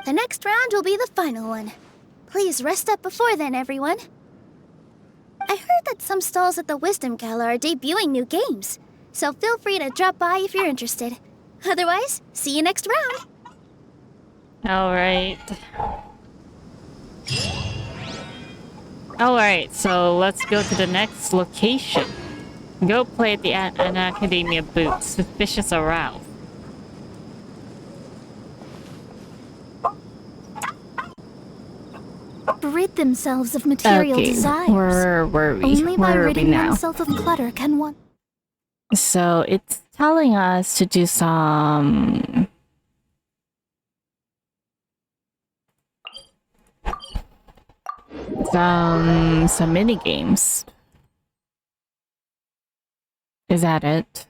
The next round will be the final one. Please rest up before then, everyone. I heard that some stalls at the Wisdom Gala are debuting new games, so feel free to drop by if you're interested. Otherwise, see you next round. Alright, so let's go to the next location. Go play at the an Academia booth. Suspicious aroused. Rid themselves of material desires. Where were we? Only by Where are we ridding now? oneself of clutter can one. So it's telling us to do some mini games. Is that it?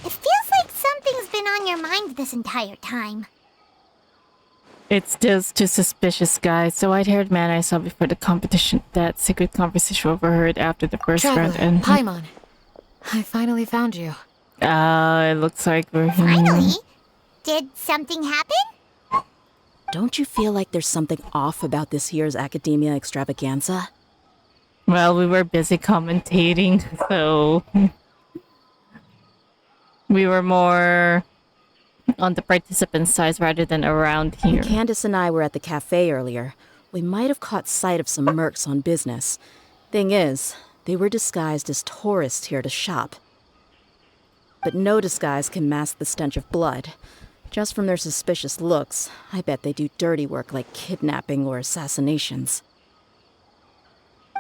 It feels like something's been on your mind this entire time. It's just too suspicious, guys. The white-haired man I saw before the competition, that secret conversation overheard after the first round ended. Paimon, I finally found you. It looks like we're here. Finally? Did something happen? Don't you feel like there's something off about this year's Academia extravaganza? Well, we were busy commentating, so we were more on the participant side rather than around here. When Candace and I were at the cafe earlier, we might have caught sight of some mercs on business. Thing is, they were disguised as tourists here to shop. But no disguise can mask the stench of blood. Just from their suspicious looks, I bet they do dirty work like kidnapping or assassinations.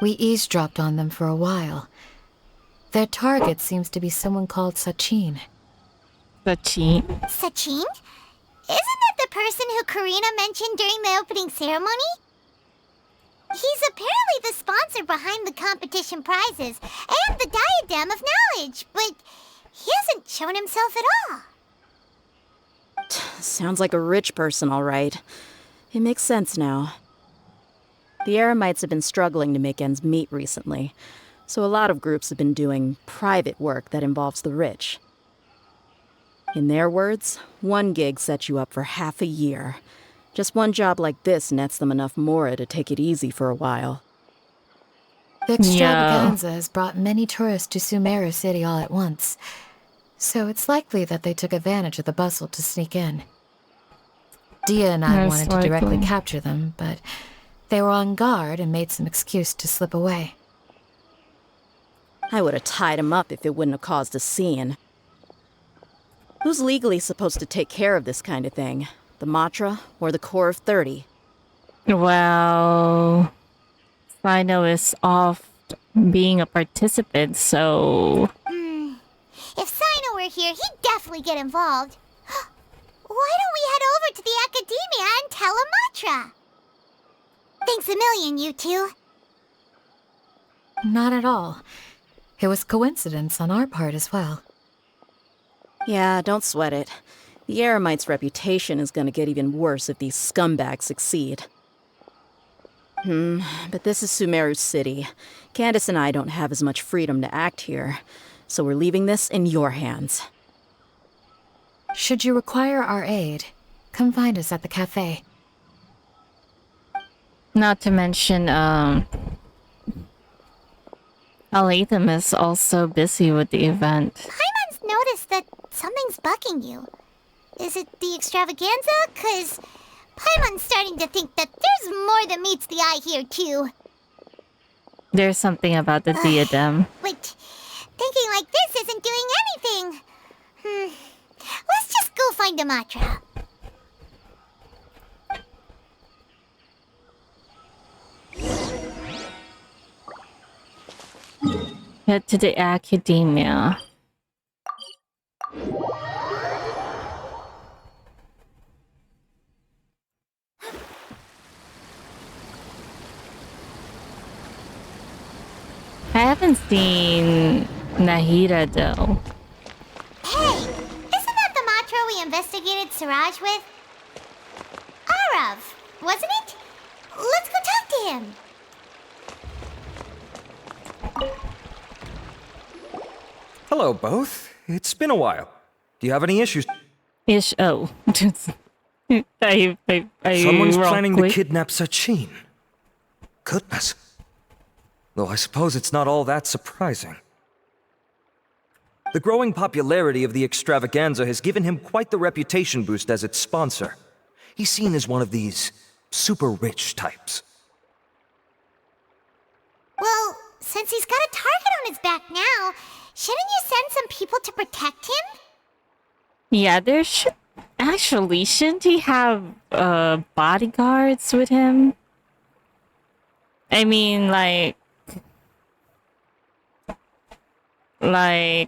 We eavesdropped on them for a while. Their target seems to be someone called Sachin. Sachin? Sachin? Isn't that the person who Karina mentioned during the opening ceremony? He's apparently the sponsor behind the competition prizes and the Diadem of Knowledge, but he hasn't shown himself at all. Sounds like a rich person, all right. It makes sense now. The Eremites have been struggling to make ends meet recently, so a lot of groups have been doing private work that involves the rich. In their words, one gig sets you up for half a year. Just one job like this nets them enough mora to take it easy for a while. The extravaganza has brought many tourists to Sumeru City all at once, so it's likely that they took advantage of the bustle to sneak in. Dia and I wanted to directly capture them, but they were on guard and made some excuse to slip away. I would have tied him up if it wouldn't have caused a scene. Who's legally supposed to take care of this kind of thing? The Matra or the Corps of 30? Well, Sino is off being a participant, so... If Sino were here, he'd definitely get involved. Why don't we head over to the Academia and tell Amatra? Thanks a million, you two. Not at all. It was coincidence on our part as well. Yeah, don't sweat it. The Eremites' reputation is gonna get even worse if these scumbags succeed. But this is Sumeru City. Candace and I don't have as much freedom to act here, so we're leaving this in your hands. Should you require our aid, come find us at the cafe. Not to mention, Alhaitham is also busy with the event. Paimon's noticed that something's bugging you. Is it the extravaganza? 'Cause Paimon's starting to think that there's more than meets the eye here, too. There's something about the diadem. But thinking like this isn't doing anything. Let's just go find a mantra. Head to the academia. I haven't seen Nahida though. Hey, isn't that the mantra we investigated Siraj with? Arav, wasn't it? Let's go talk to him. Hello, both. It's been a while. Do you have any issues? Oh. I Someone's wrong planning click. to kidnap Sachin. Goodness. Though I suppose it's not all that surprising. The growing popularity of the extravaganza has given him quite the reputation boost as its sponsor. He's seen as one of these super rich types. Well, since he's got a target on his back now, shouldn't you send some people to protect him? Yeah, there should actually shouldn't he have bodyguards with him? I mean, like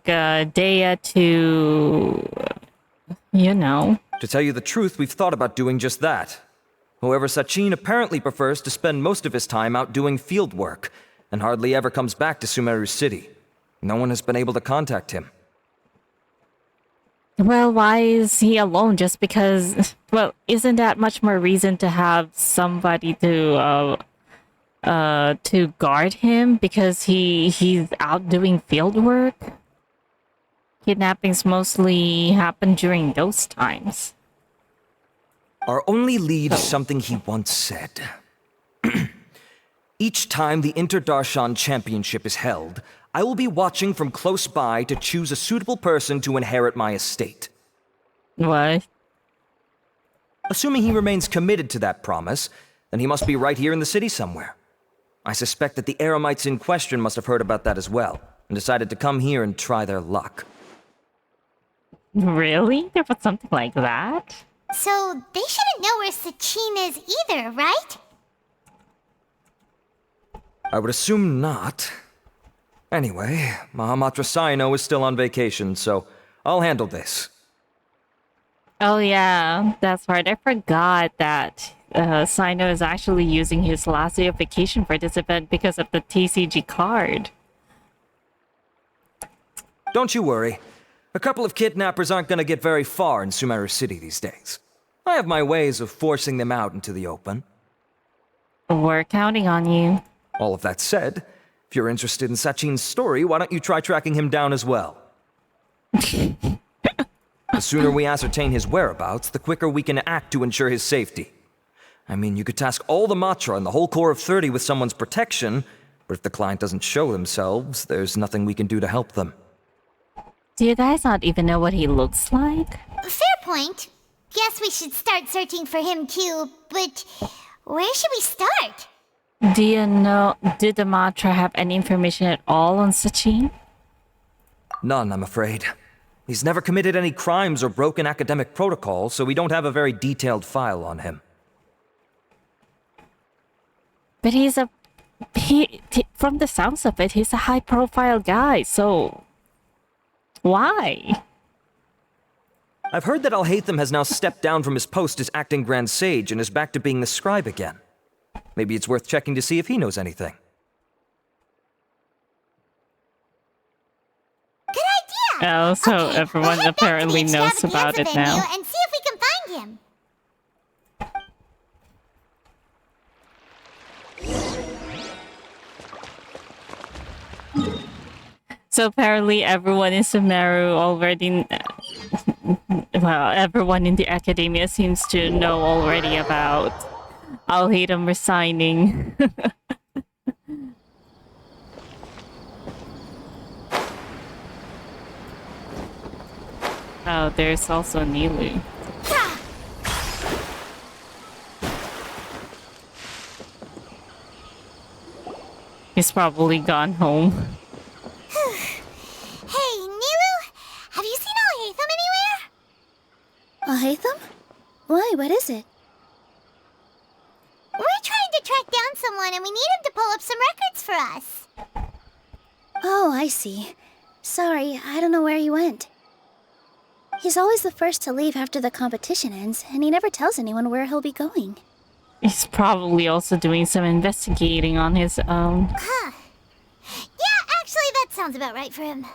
Dea to, you know. To tell you the truth, we've thought about doing just that. However, Sachin apparently prefers to spend most of his time out doing field work, and hardly ever comes back to Sumeru City. No one has been able to contact him. Well, why is he alone? Just because, well, isn't that much more reason to have somebody to guard him because he's out doing field work? Kidnappings mostly happen during those times. Our only lead is something he once said. Each time the Inter-Darshan Championship is held, I will be watching from close by to choose a suitable person to inherit my estate. What? Assuming he remains committed to that promise, then he must be right here in the city somewhere. I suspect that the Eremites in question must have heard about that as well, and decided to come here and try their luck. Really? There was something like that? So they shouldn't know where Sachin is either, right? I would assume not. Anyway, Mahamatra Saino is still on vacation, so I'll handle this. Oh yeah, that's right. I forgot that Sino is actually using his last day of vacation for this event because of the TCG card. Don't you worry. A couple of kidnappers aren't going to get very far in Sumeru City these days. I have my ways of forcing them out into the open. We're counting on you. All of that said, if you're interested in Sachin's story, why don't you try tracking him down as well? The sooner we ascertain his whereabouts, the quicker we can act to ensure his safety. I mean, you could task all the Matra and the whole Corps of 30 with someone's protection, but if the client doesn't show themselves, there's nothing we can do to help them. Do you guys not even know what he looks like? Fair point. Guess we should start searching for him too, but where should we start? Do you know, did the Matra have any information at all on Sachin? None, I'm afraid. He's never committed any crimes or broken academic protocol, so we don't have a very detailed file on him. But from the sounds of it, he's a high-profile guy, so why? I've heard that Alhaitham has now stepped down from his post as acting Grand Sage and is back to being the scribe again. Maybe it's worth checking to see if he knows anything. Good idea! Oh, so Okay, everyone we'll head back to apparently the knows about it extravaganza now. venue and see if we can find him. So apparently everyone in Sumeru already... well, everyone in the academia seems to know already about Alhaitham resigning. Oh, there's also Nilu. He's probably gone home. Hey, Nilu, have you seen Alhaitham anywhere? Alhaitham? Why, what is it? We're trying to track down someone and we need him to pull up some records for us. Oh, I see. Sorry, I don't know where he went. He's always the first to leave after the competition ends, and he never tells anyone where he'll be going. He's probably also doing some investigating on his own. Huh. Yeah, actually, that sounds about right for him.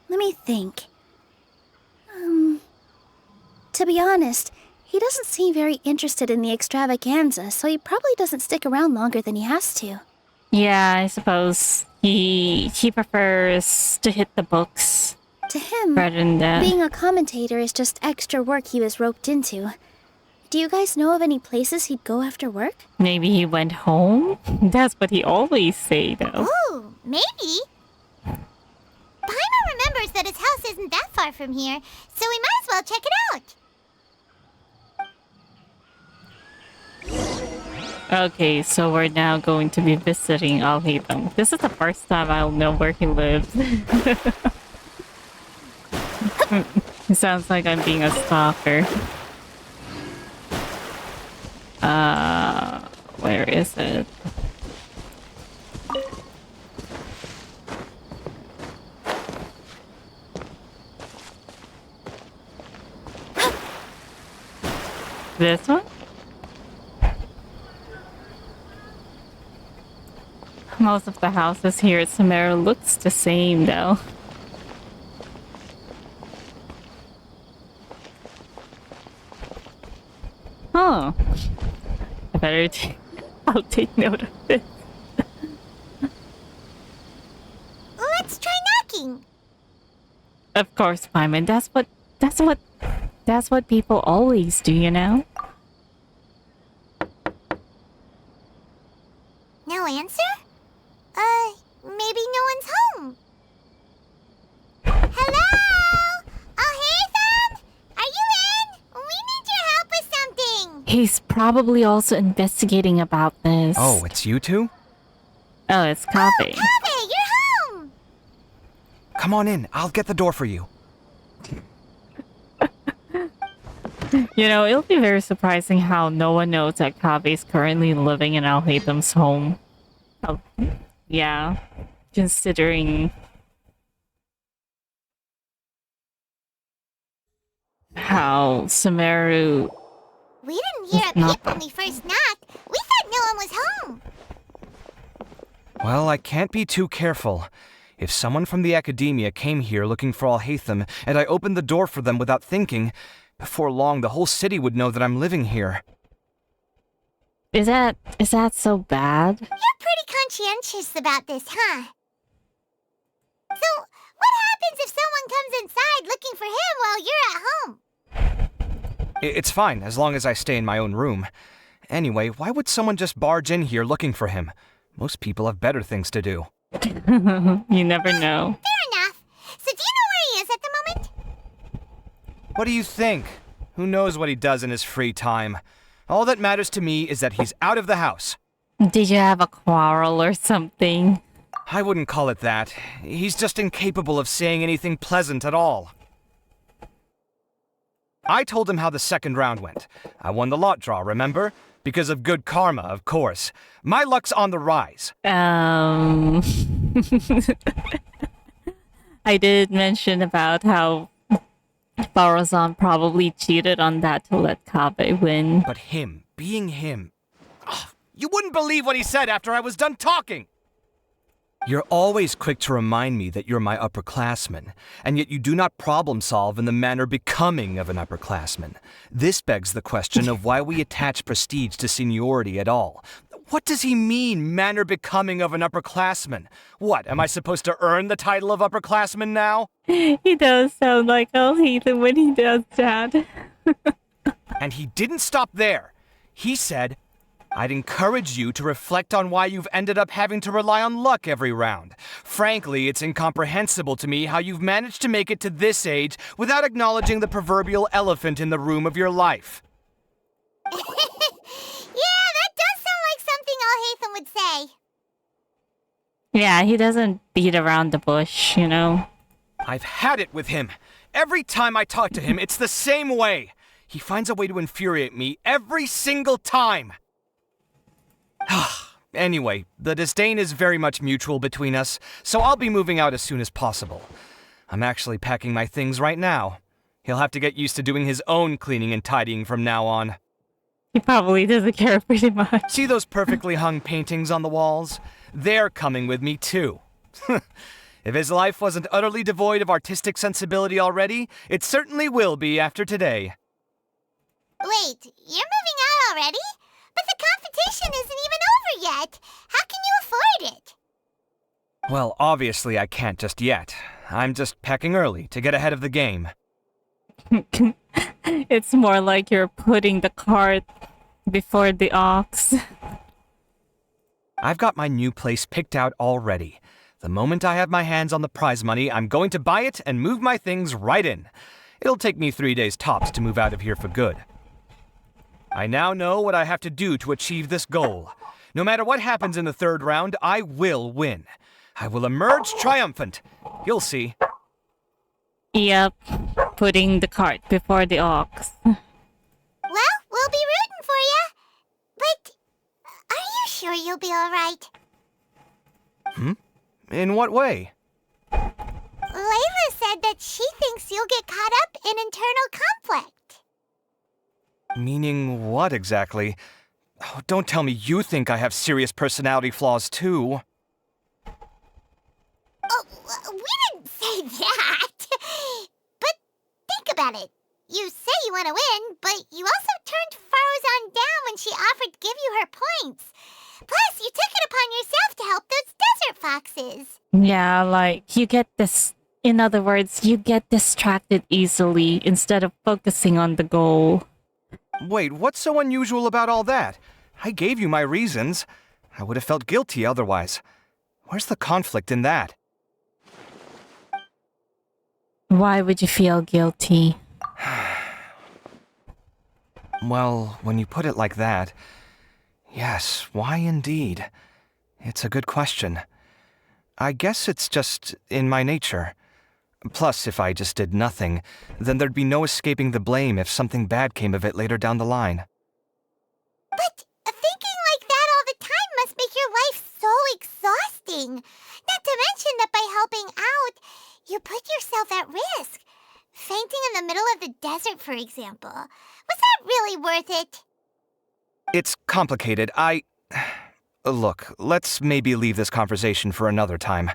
Let me think. To be honest, he doesn't seem very interested in the extravaganza, so he probably doesn't stick around longer than he has to. Yeah, I suppose he prefers to hit the books. To him, rather than that. being a commentator is just extra work he was roped into. Do you guys know of any places he'd go after work? Maybe he went home? That's what he always say, though. Ooh, maybe. Paimon remembers that his house isn't that far from here, so we might as well check it out. Okay, so we're now going to be visiting Alhaitham. This is the first time I'll know where he lives. It sounds like I'm being a stalker. Where is it? This one? Most of the houses here at Sumeru looks the same, though. Huh. I better I'll take note of this. Let's try knocking. Of course, Paimon. That's what people always do, you know? No answer? Maybe no one's home. Hello? Alhaitham? Are you in? We need your help with something. He's probably also investigating about this. Oh, it's you two? Oh, it's Kaveh. Oh, Kaveh, you're home. Come on in. I'll get the door for you. You know, it'll be very surprising how no one knows that Kaveh is currently living in Alhaitham's home. Oh, yeah, considering how Sumeru... We didn't hear a peep when we first knocked. We thought no one was home. Well, I can't be too careful. If someone from the academia came here looking for Alhaitham, and I opened the door for them without thinking, before long the whole city would know that I'm living here. Is that so bad? You're pretty conscientious about this, huh? So, what happens if someone comes inside looking for him while you're at home? It's fine, as long as I stay in my own room. Anyway, why would someone just barge in here looking for him? Most people have better things to do. You never know. Fair enough. So do you know where he is at the moment? What do you think? Who knows what he does in his free time? All that matters to me is that he's out of the house. Did you have a quarrel or something? I wouldn't call it that. He's just incapable of saying anything pleasant at all. I told him how the second round went. I won the lot draw, remember? Because of good karma, of course. My luck's on the rise. I did mention about how Farazan probably cheated on that to let Kaveh win. But him, being him... Oh, you wouldn't believe what he said after I was done talking! You're always quick to remind me that you're my upperclassman, and yet you do not problem solve in the manner becoming of an upperclassman. This begs the question of why we attach prestige to seniority at all. What does he mean, manner becoming of an upperclassman? What, am I supposed to earn the title of upperclassman now? He does sound like Alhaitham when he does that. And he didn't stop there. He said, I'd encourage you to reflect on why you've ended up having to rely on luck every round. Frankly, it's incomprehensible to me how you've managed to make it to this age without acknowledging the proverbial elephant in the room of your life. Yeah, that does sound like something Alhaitham would say. Yeah, he doesn't beat around the bush, you know? I've had it with him. Every time I talk to him, it's the same way. He finds a way to infuriate me every single time. Anyway, the disdain is very much mutual between us, so I'll be moving out as soon as possible. I'm actually packing my things right now. He'll have to get used to doing his own cleaning and tidying from now on. He probably doesn't care pretty much. See those perfectly hung paintings on the walls? They're coming with me too. If his life wasn't utterly devoid of artistic sensibility already, it certainly will be after today. Wait, you're moving out already? But the competition isn't even over yet. How can you afford it? Well, obviously I can't just yet. I'm just packing early to get ahead of the game. It's more like you're putting the cart before the ox. I've got my new place picked out already. The moment I have my hands on the prize money, I'm going to buy it and move my things right in. It'll take me 3 days tops to move out of here for good. I now know what I have to do to achieve this goal. No matter what happens in the third round, I will win. I will emerge triumphant. You'll see. Yep, putting the cart before the ox. Well, we'll be rooting for you. But are you sure you'll be alright? In what way? Layla said that she thinks you'll get caught up in internal conflict. Meaning what exactly? Oh, don't tell me you think I have serious personality flaws too. Oh, we didn't say that. But think about it. You say you want to win, but you also turned Faruzan down when she offered to give you her points. Plus, you took it upon yourself to help those desert foxes. Yeah, like, you get this... In other words, you get distracted easily instead of focusing on the goal. Wait, what's so unusual about all that? I gave you my reasons. I would have felt guilty otherwise. Where's the conflict in that? Why would you feel guilty? Well, when you put it like that... Yes, why indeed? It's a good question. I guess it's just in my nature. Plus, if I just did nothing, then there'd be no escaping the blame if something bad came of it later down the line. But thinking like that all the time must make your life so exhausting. Not to mention that by helping out, you put yourself at risk. Fainting in the middle of the desert, for example. Was that really worth it? It's complicated. Look, let's maybe leave this conversation for another time.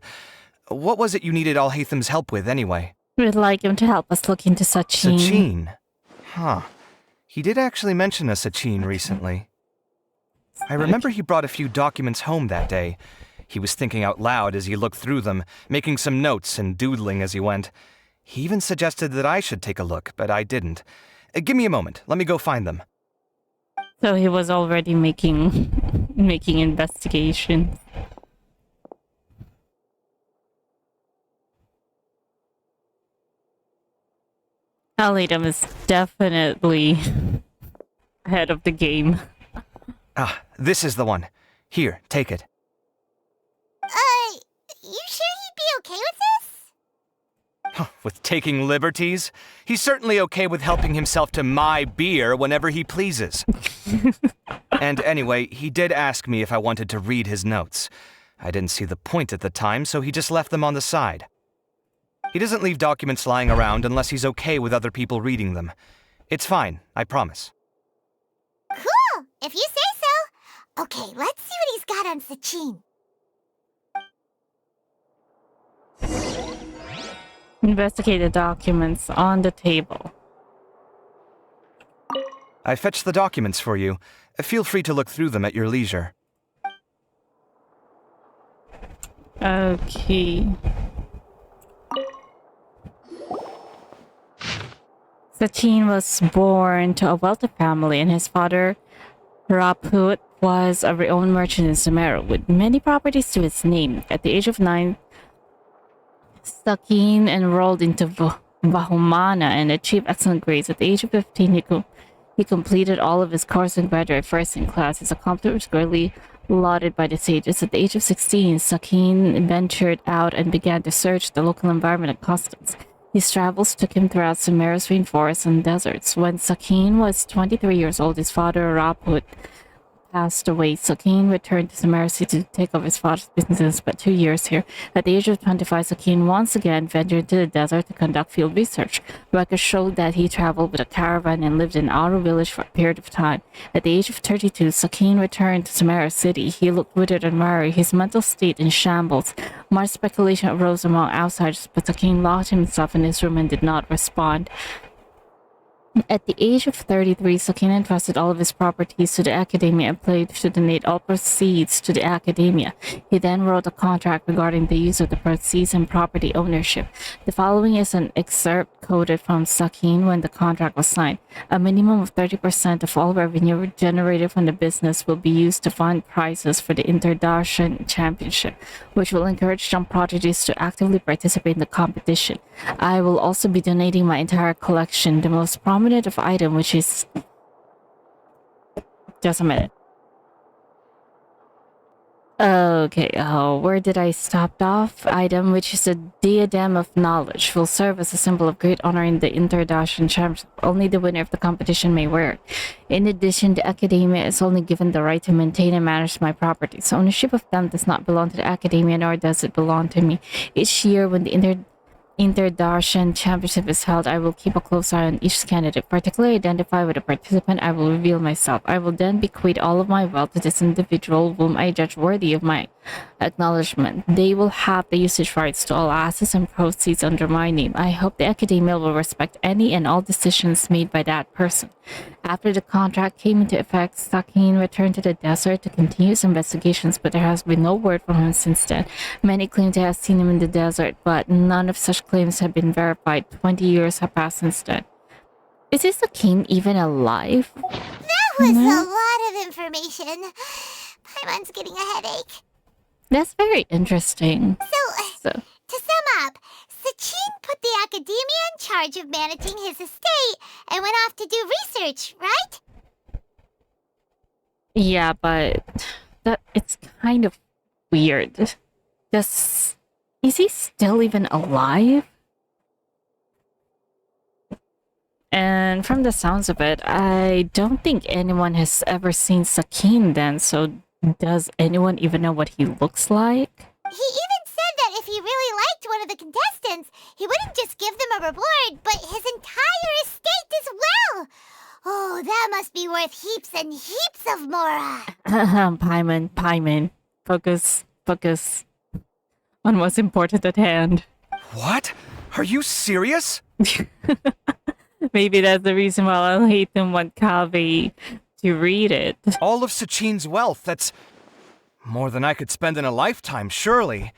What was it you needed Alhaitham's help with, anyway? We'd like him to help us look into Sachin. Sachin? Huh. He did actually mention a Sachin recently. I remember he brought a few documents home that day. He was thinking out loud as he looked through them, making some notes and doodling as he went. He even suggested that I should take a look, but I didn't. Give me a moment. Let me go find them. So he was already making investigations. Alhaitham is definitely ahead of the game. Ah, this is the one. Here, take it. You sure he'd be okay with this? With taking liberties? He's certainly okay with helping himself to my beer whenever he pleases. And anyway, he did ask me if I wanted to read his notes. I didn't see the point at the time, so he just left them on the side. He doesn't leave documents lying around unless he's okay with other people reading them. It's fine, I promise. Cool, if you say so. Okay, let's see what he's got on Sachin. Investigate the documents on the table. I fetched the documents for you. Feel free to look through them at your leisure. Okay. Sachin was born to a wealthy family, and his father Raput was a renowned merchant in Sumeru with many properties to its name. At the age of 9, Sakin enrolled into Vahumana and achieved excellent grades. At the age of 15, he completed all of his course and graduated first in class. His accomplishment was greatly lauded by the sages. At the age of 16, Sakin ventured out and began to search the local environment and customs. His travels took him throughout Sumeru's rainforests and deserts. When Sakin was 23 years old, his father Raput passed away. Sakin returned to Sumeru City to take over his father's business and spent 2 years here. At the age of 25, Sakin once again ventured into the desert to conduct field research. Records showed that he traveled with a caravan and lived in Aru village for a period of time. At the age of 32, Sakin returned to Sumeru City. He looked withered and weary, his mental state in shambles. Much speculation arose among outsiders, but Sakin locked himself in his room and did not respond. At the age of 33, Sakin entrusted all of his properties to the academia and pledged to donate all proceeds to the academia. He then wrote a contract regarding the use of the proceeds and property ownership. The following is an excerpt quoted from Sakin when the contract was signed. A minimum of 30% of all revenue generated from the business will be used to fund prizes for the Interdarshan Championship, which will encourage young prodigies to actively participate in the competition. I will also be donating my entire collection, the most prominent of item, which is... Just a minute. Okay, where did I stop off? Item, which is a diadem of knowledge, will serve as a symbol of great honor in the Interdarshan Championship. Only the winner of the competition may wear it. In addition, the academia is only given the right to maintain and manage my properties. Ownership of them does not belong to the academia, nor does it belong to me. Each year, when the Interdarshan Championship is held, I will keep a close eye on each candidate. Particularly identify with a participant, I will reveal myself. I will then bequeath all of my wealth to this individual whom I judge worthy of my acknowledgement. They will have the usage rights to all assets and proceeds under my name. I hope the academia will respect any and all decisions made by that person. After the contract came into effect, Sakin returned to the desert to continue his investigations, but there has been no word from him since then. Many claim to have seen him in the desert, but none of such claims have been verified. 20 years have passed since then. Is this Sakin even alive? That was a lot of information. Paimon's getting a headache. That's very interesting. So, to sum up, Sachin put the academia in charge of managing his estate and went off to do research, right? Yeah, but it's kind of weird. Is he still even alive? And from the sounds of it, I don't think anyone has ever seen Sakin then, so does anyone even know what he looks like? He even said that if he really liked one of the contestants, he wouldn't just give them a reward, but his entire estate as well. Oh, that must be worth heaps and heaps of mora. Paimon, focus on what's important at hand. What? Are you serious? Maybe that's the reason why Alhaitham want Kaveh to read it. All of Sachin's wealth, that's more than I could spend in a lifetime, surely.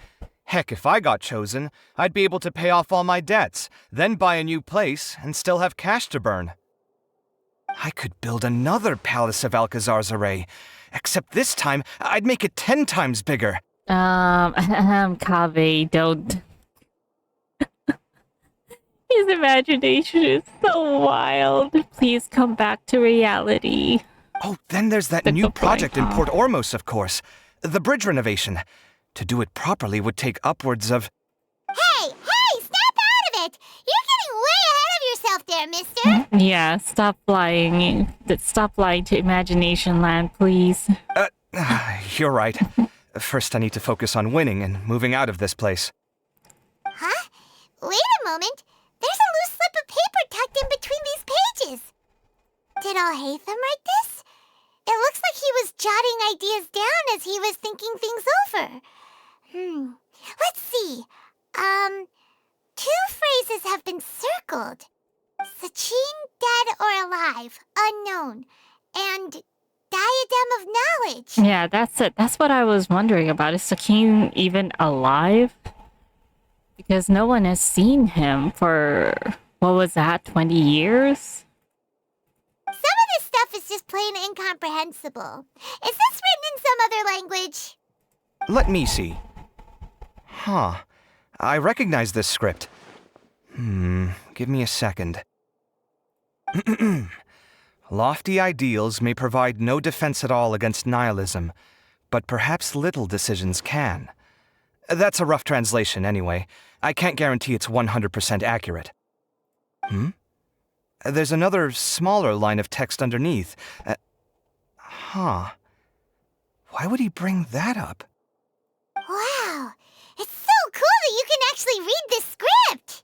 Heck, if I got chosen, I'd be able to pay off all my debts, then buy a new place, and still have cash to burn. I could build another palace of Alcazar's array, except this time, I'd make it 10 times bigger. Kaveh, don't. His imagination is so wild. Please come back to reality. Oh, then there's that new project in Port Ormos, of course. The bridge renovation. To do it properly would take upwards of... Hey, snap out of it! You're getting way ahead of yourself there, mister! Yeah, stop lying. Stop lying to Imagination Land, please. You're right. First I need to focus on winning and moving out of this place. Huh? Wait a moment. There's a loose slip of paper tucked in between these pages. Did Alhaitham write this? It looks like he was jotting ideas down as he was thinking things over. Let's see. 2 phrases have been circled. Sachin, dead or alive, unknown. And diadem of knowledge. Yeah, that's it. That's what I was wondering about. Is Sakin even alive? Because no one has seen him for, what was that, 20 years? Some of this stuff is just plain incomprehensible. Is this written in some other language? Let me see. Huh. I recognize this script. Give me a second. Lofty ideals may provide no defense at all against nihilism, but perhaps little decisions can. That's a rough translation, anyway. I can't guarantee it's 100% accurate. There's another, smaller line of text underneath. Why would he bring that up? Wow, it's so cool that you can actually read this script!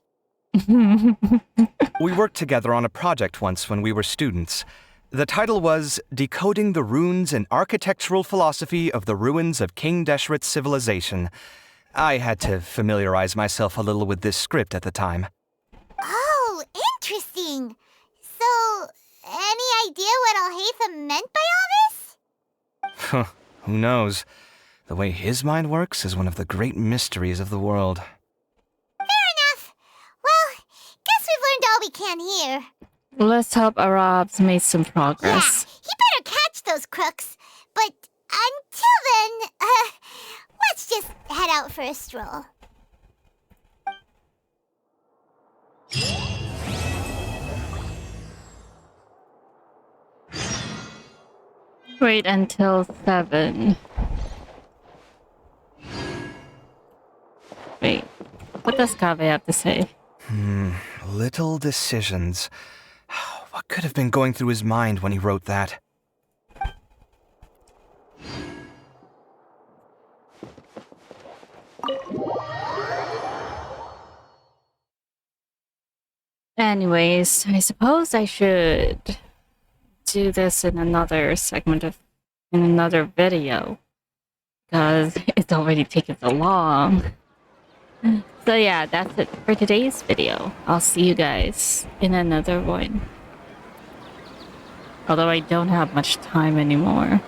We worked together on a project once when we were students. The title was Decoding the Runes and Architectural Philosophy of the Ruins of King Deshret's Civilization. I had to familiarize myself a little with this script at the time. Oh, interesting. So, any idea what Alhaitham meant by all this? Who knows? The way his mind works is one of the great mysteries of the world. Fair enough. Well, guess we've learned all we can here. Let's hope Arab's made some progress. Yeah, he better catch those crooks. But until then, let's just head out for a stroll. Wait until 7. Wait, what does Kaveh have to say? Little decisions. What could have been going through his mind when he wrote that? Anyways, I suppose I should do this in another segment in another video, because it's already taken so long. So yeah, that's it for today's video. I'll see you guys in another one. Although I don't have much time anymore.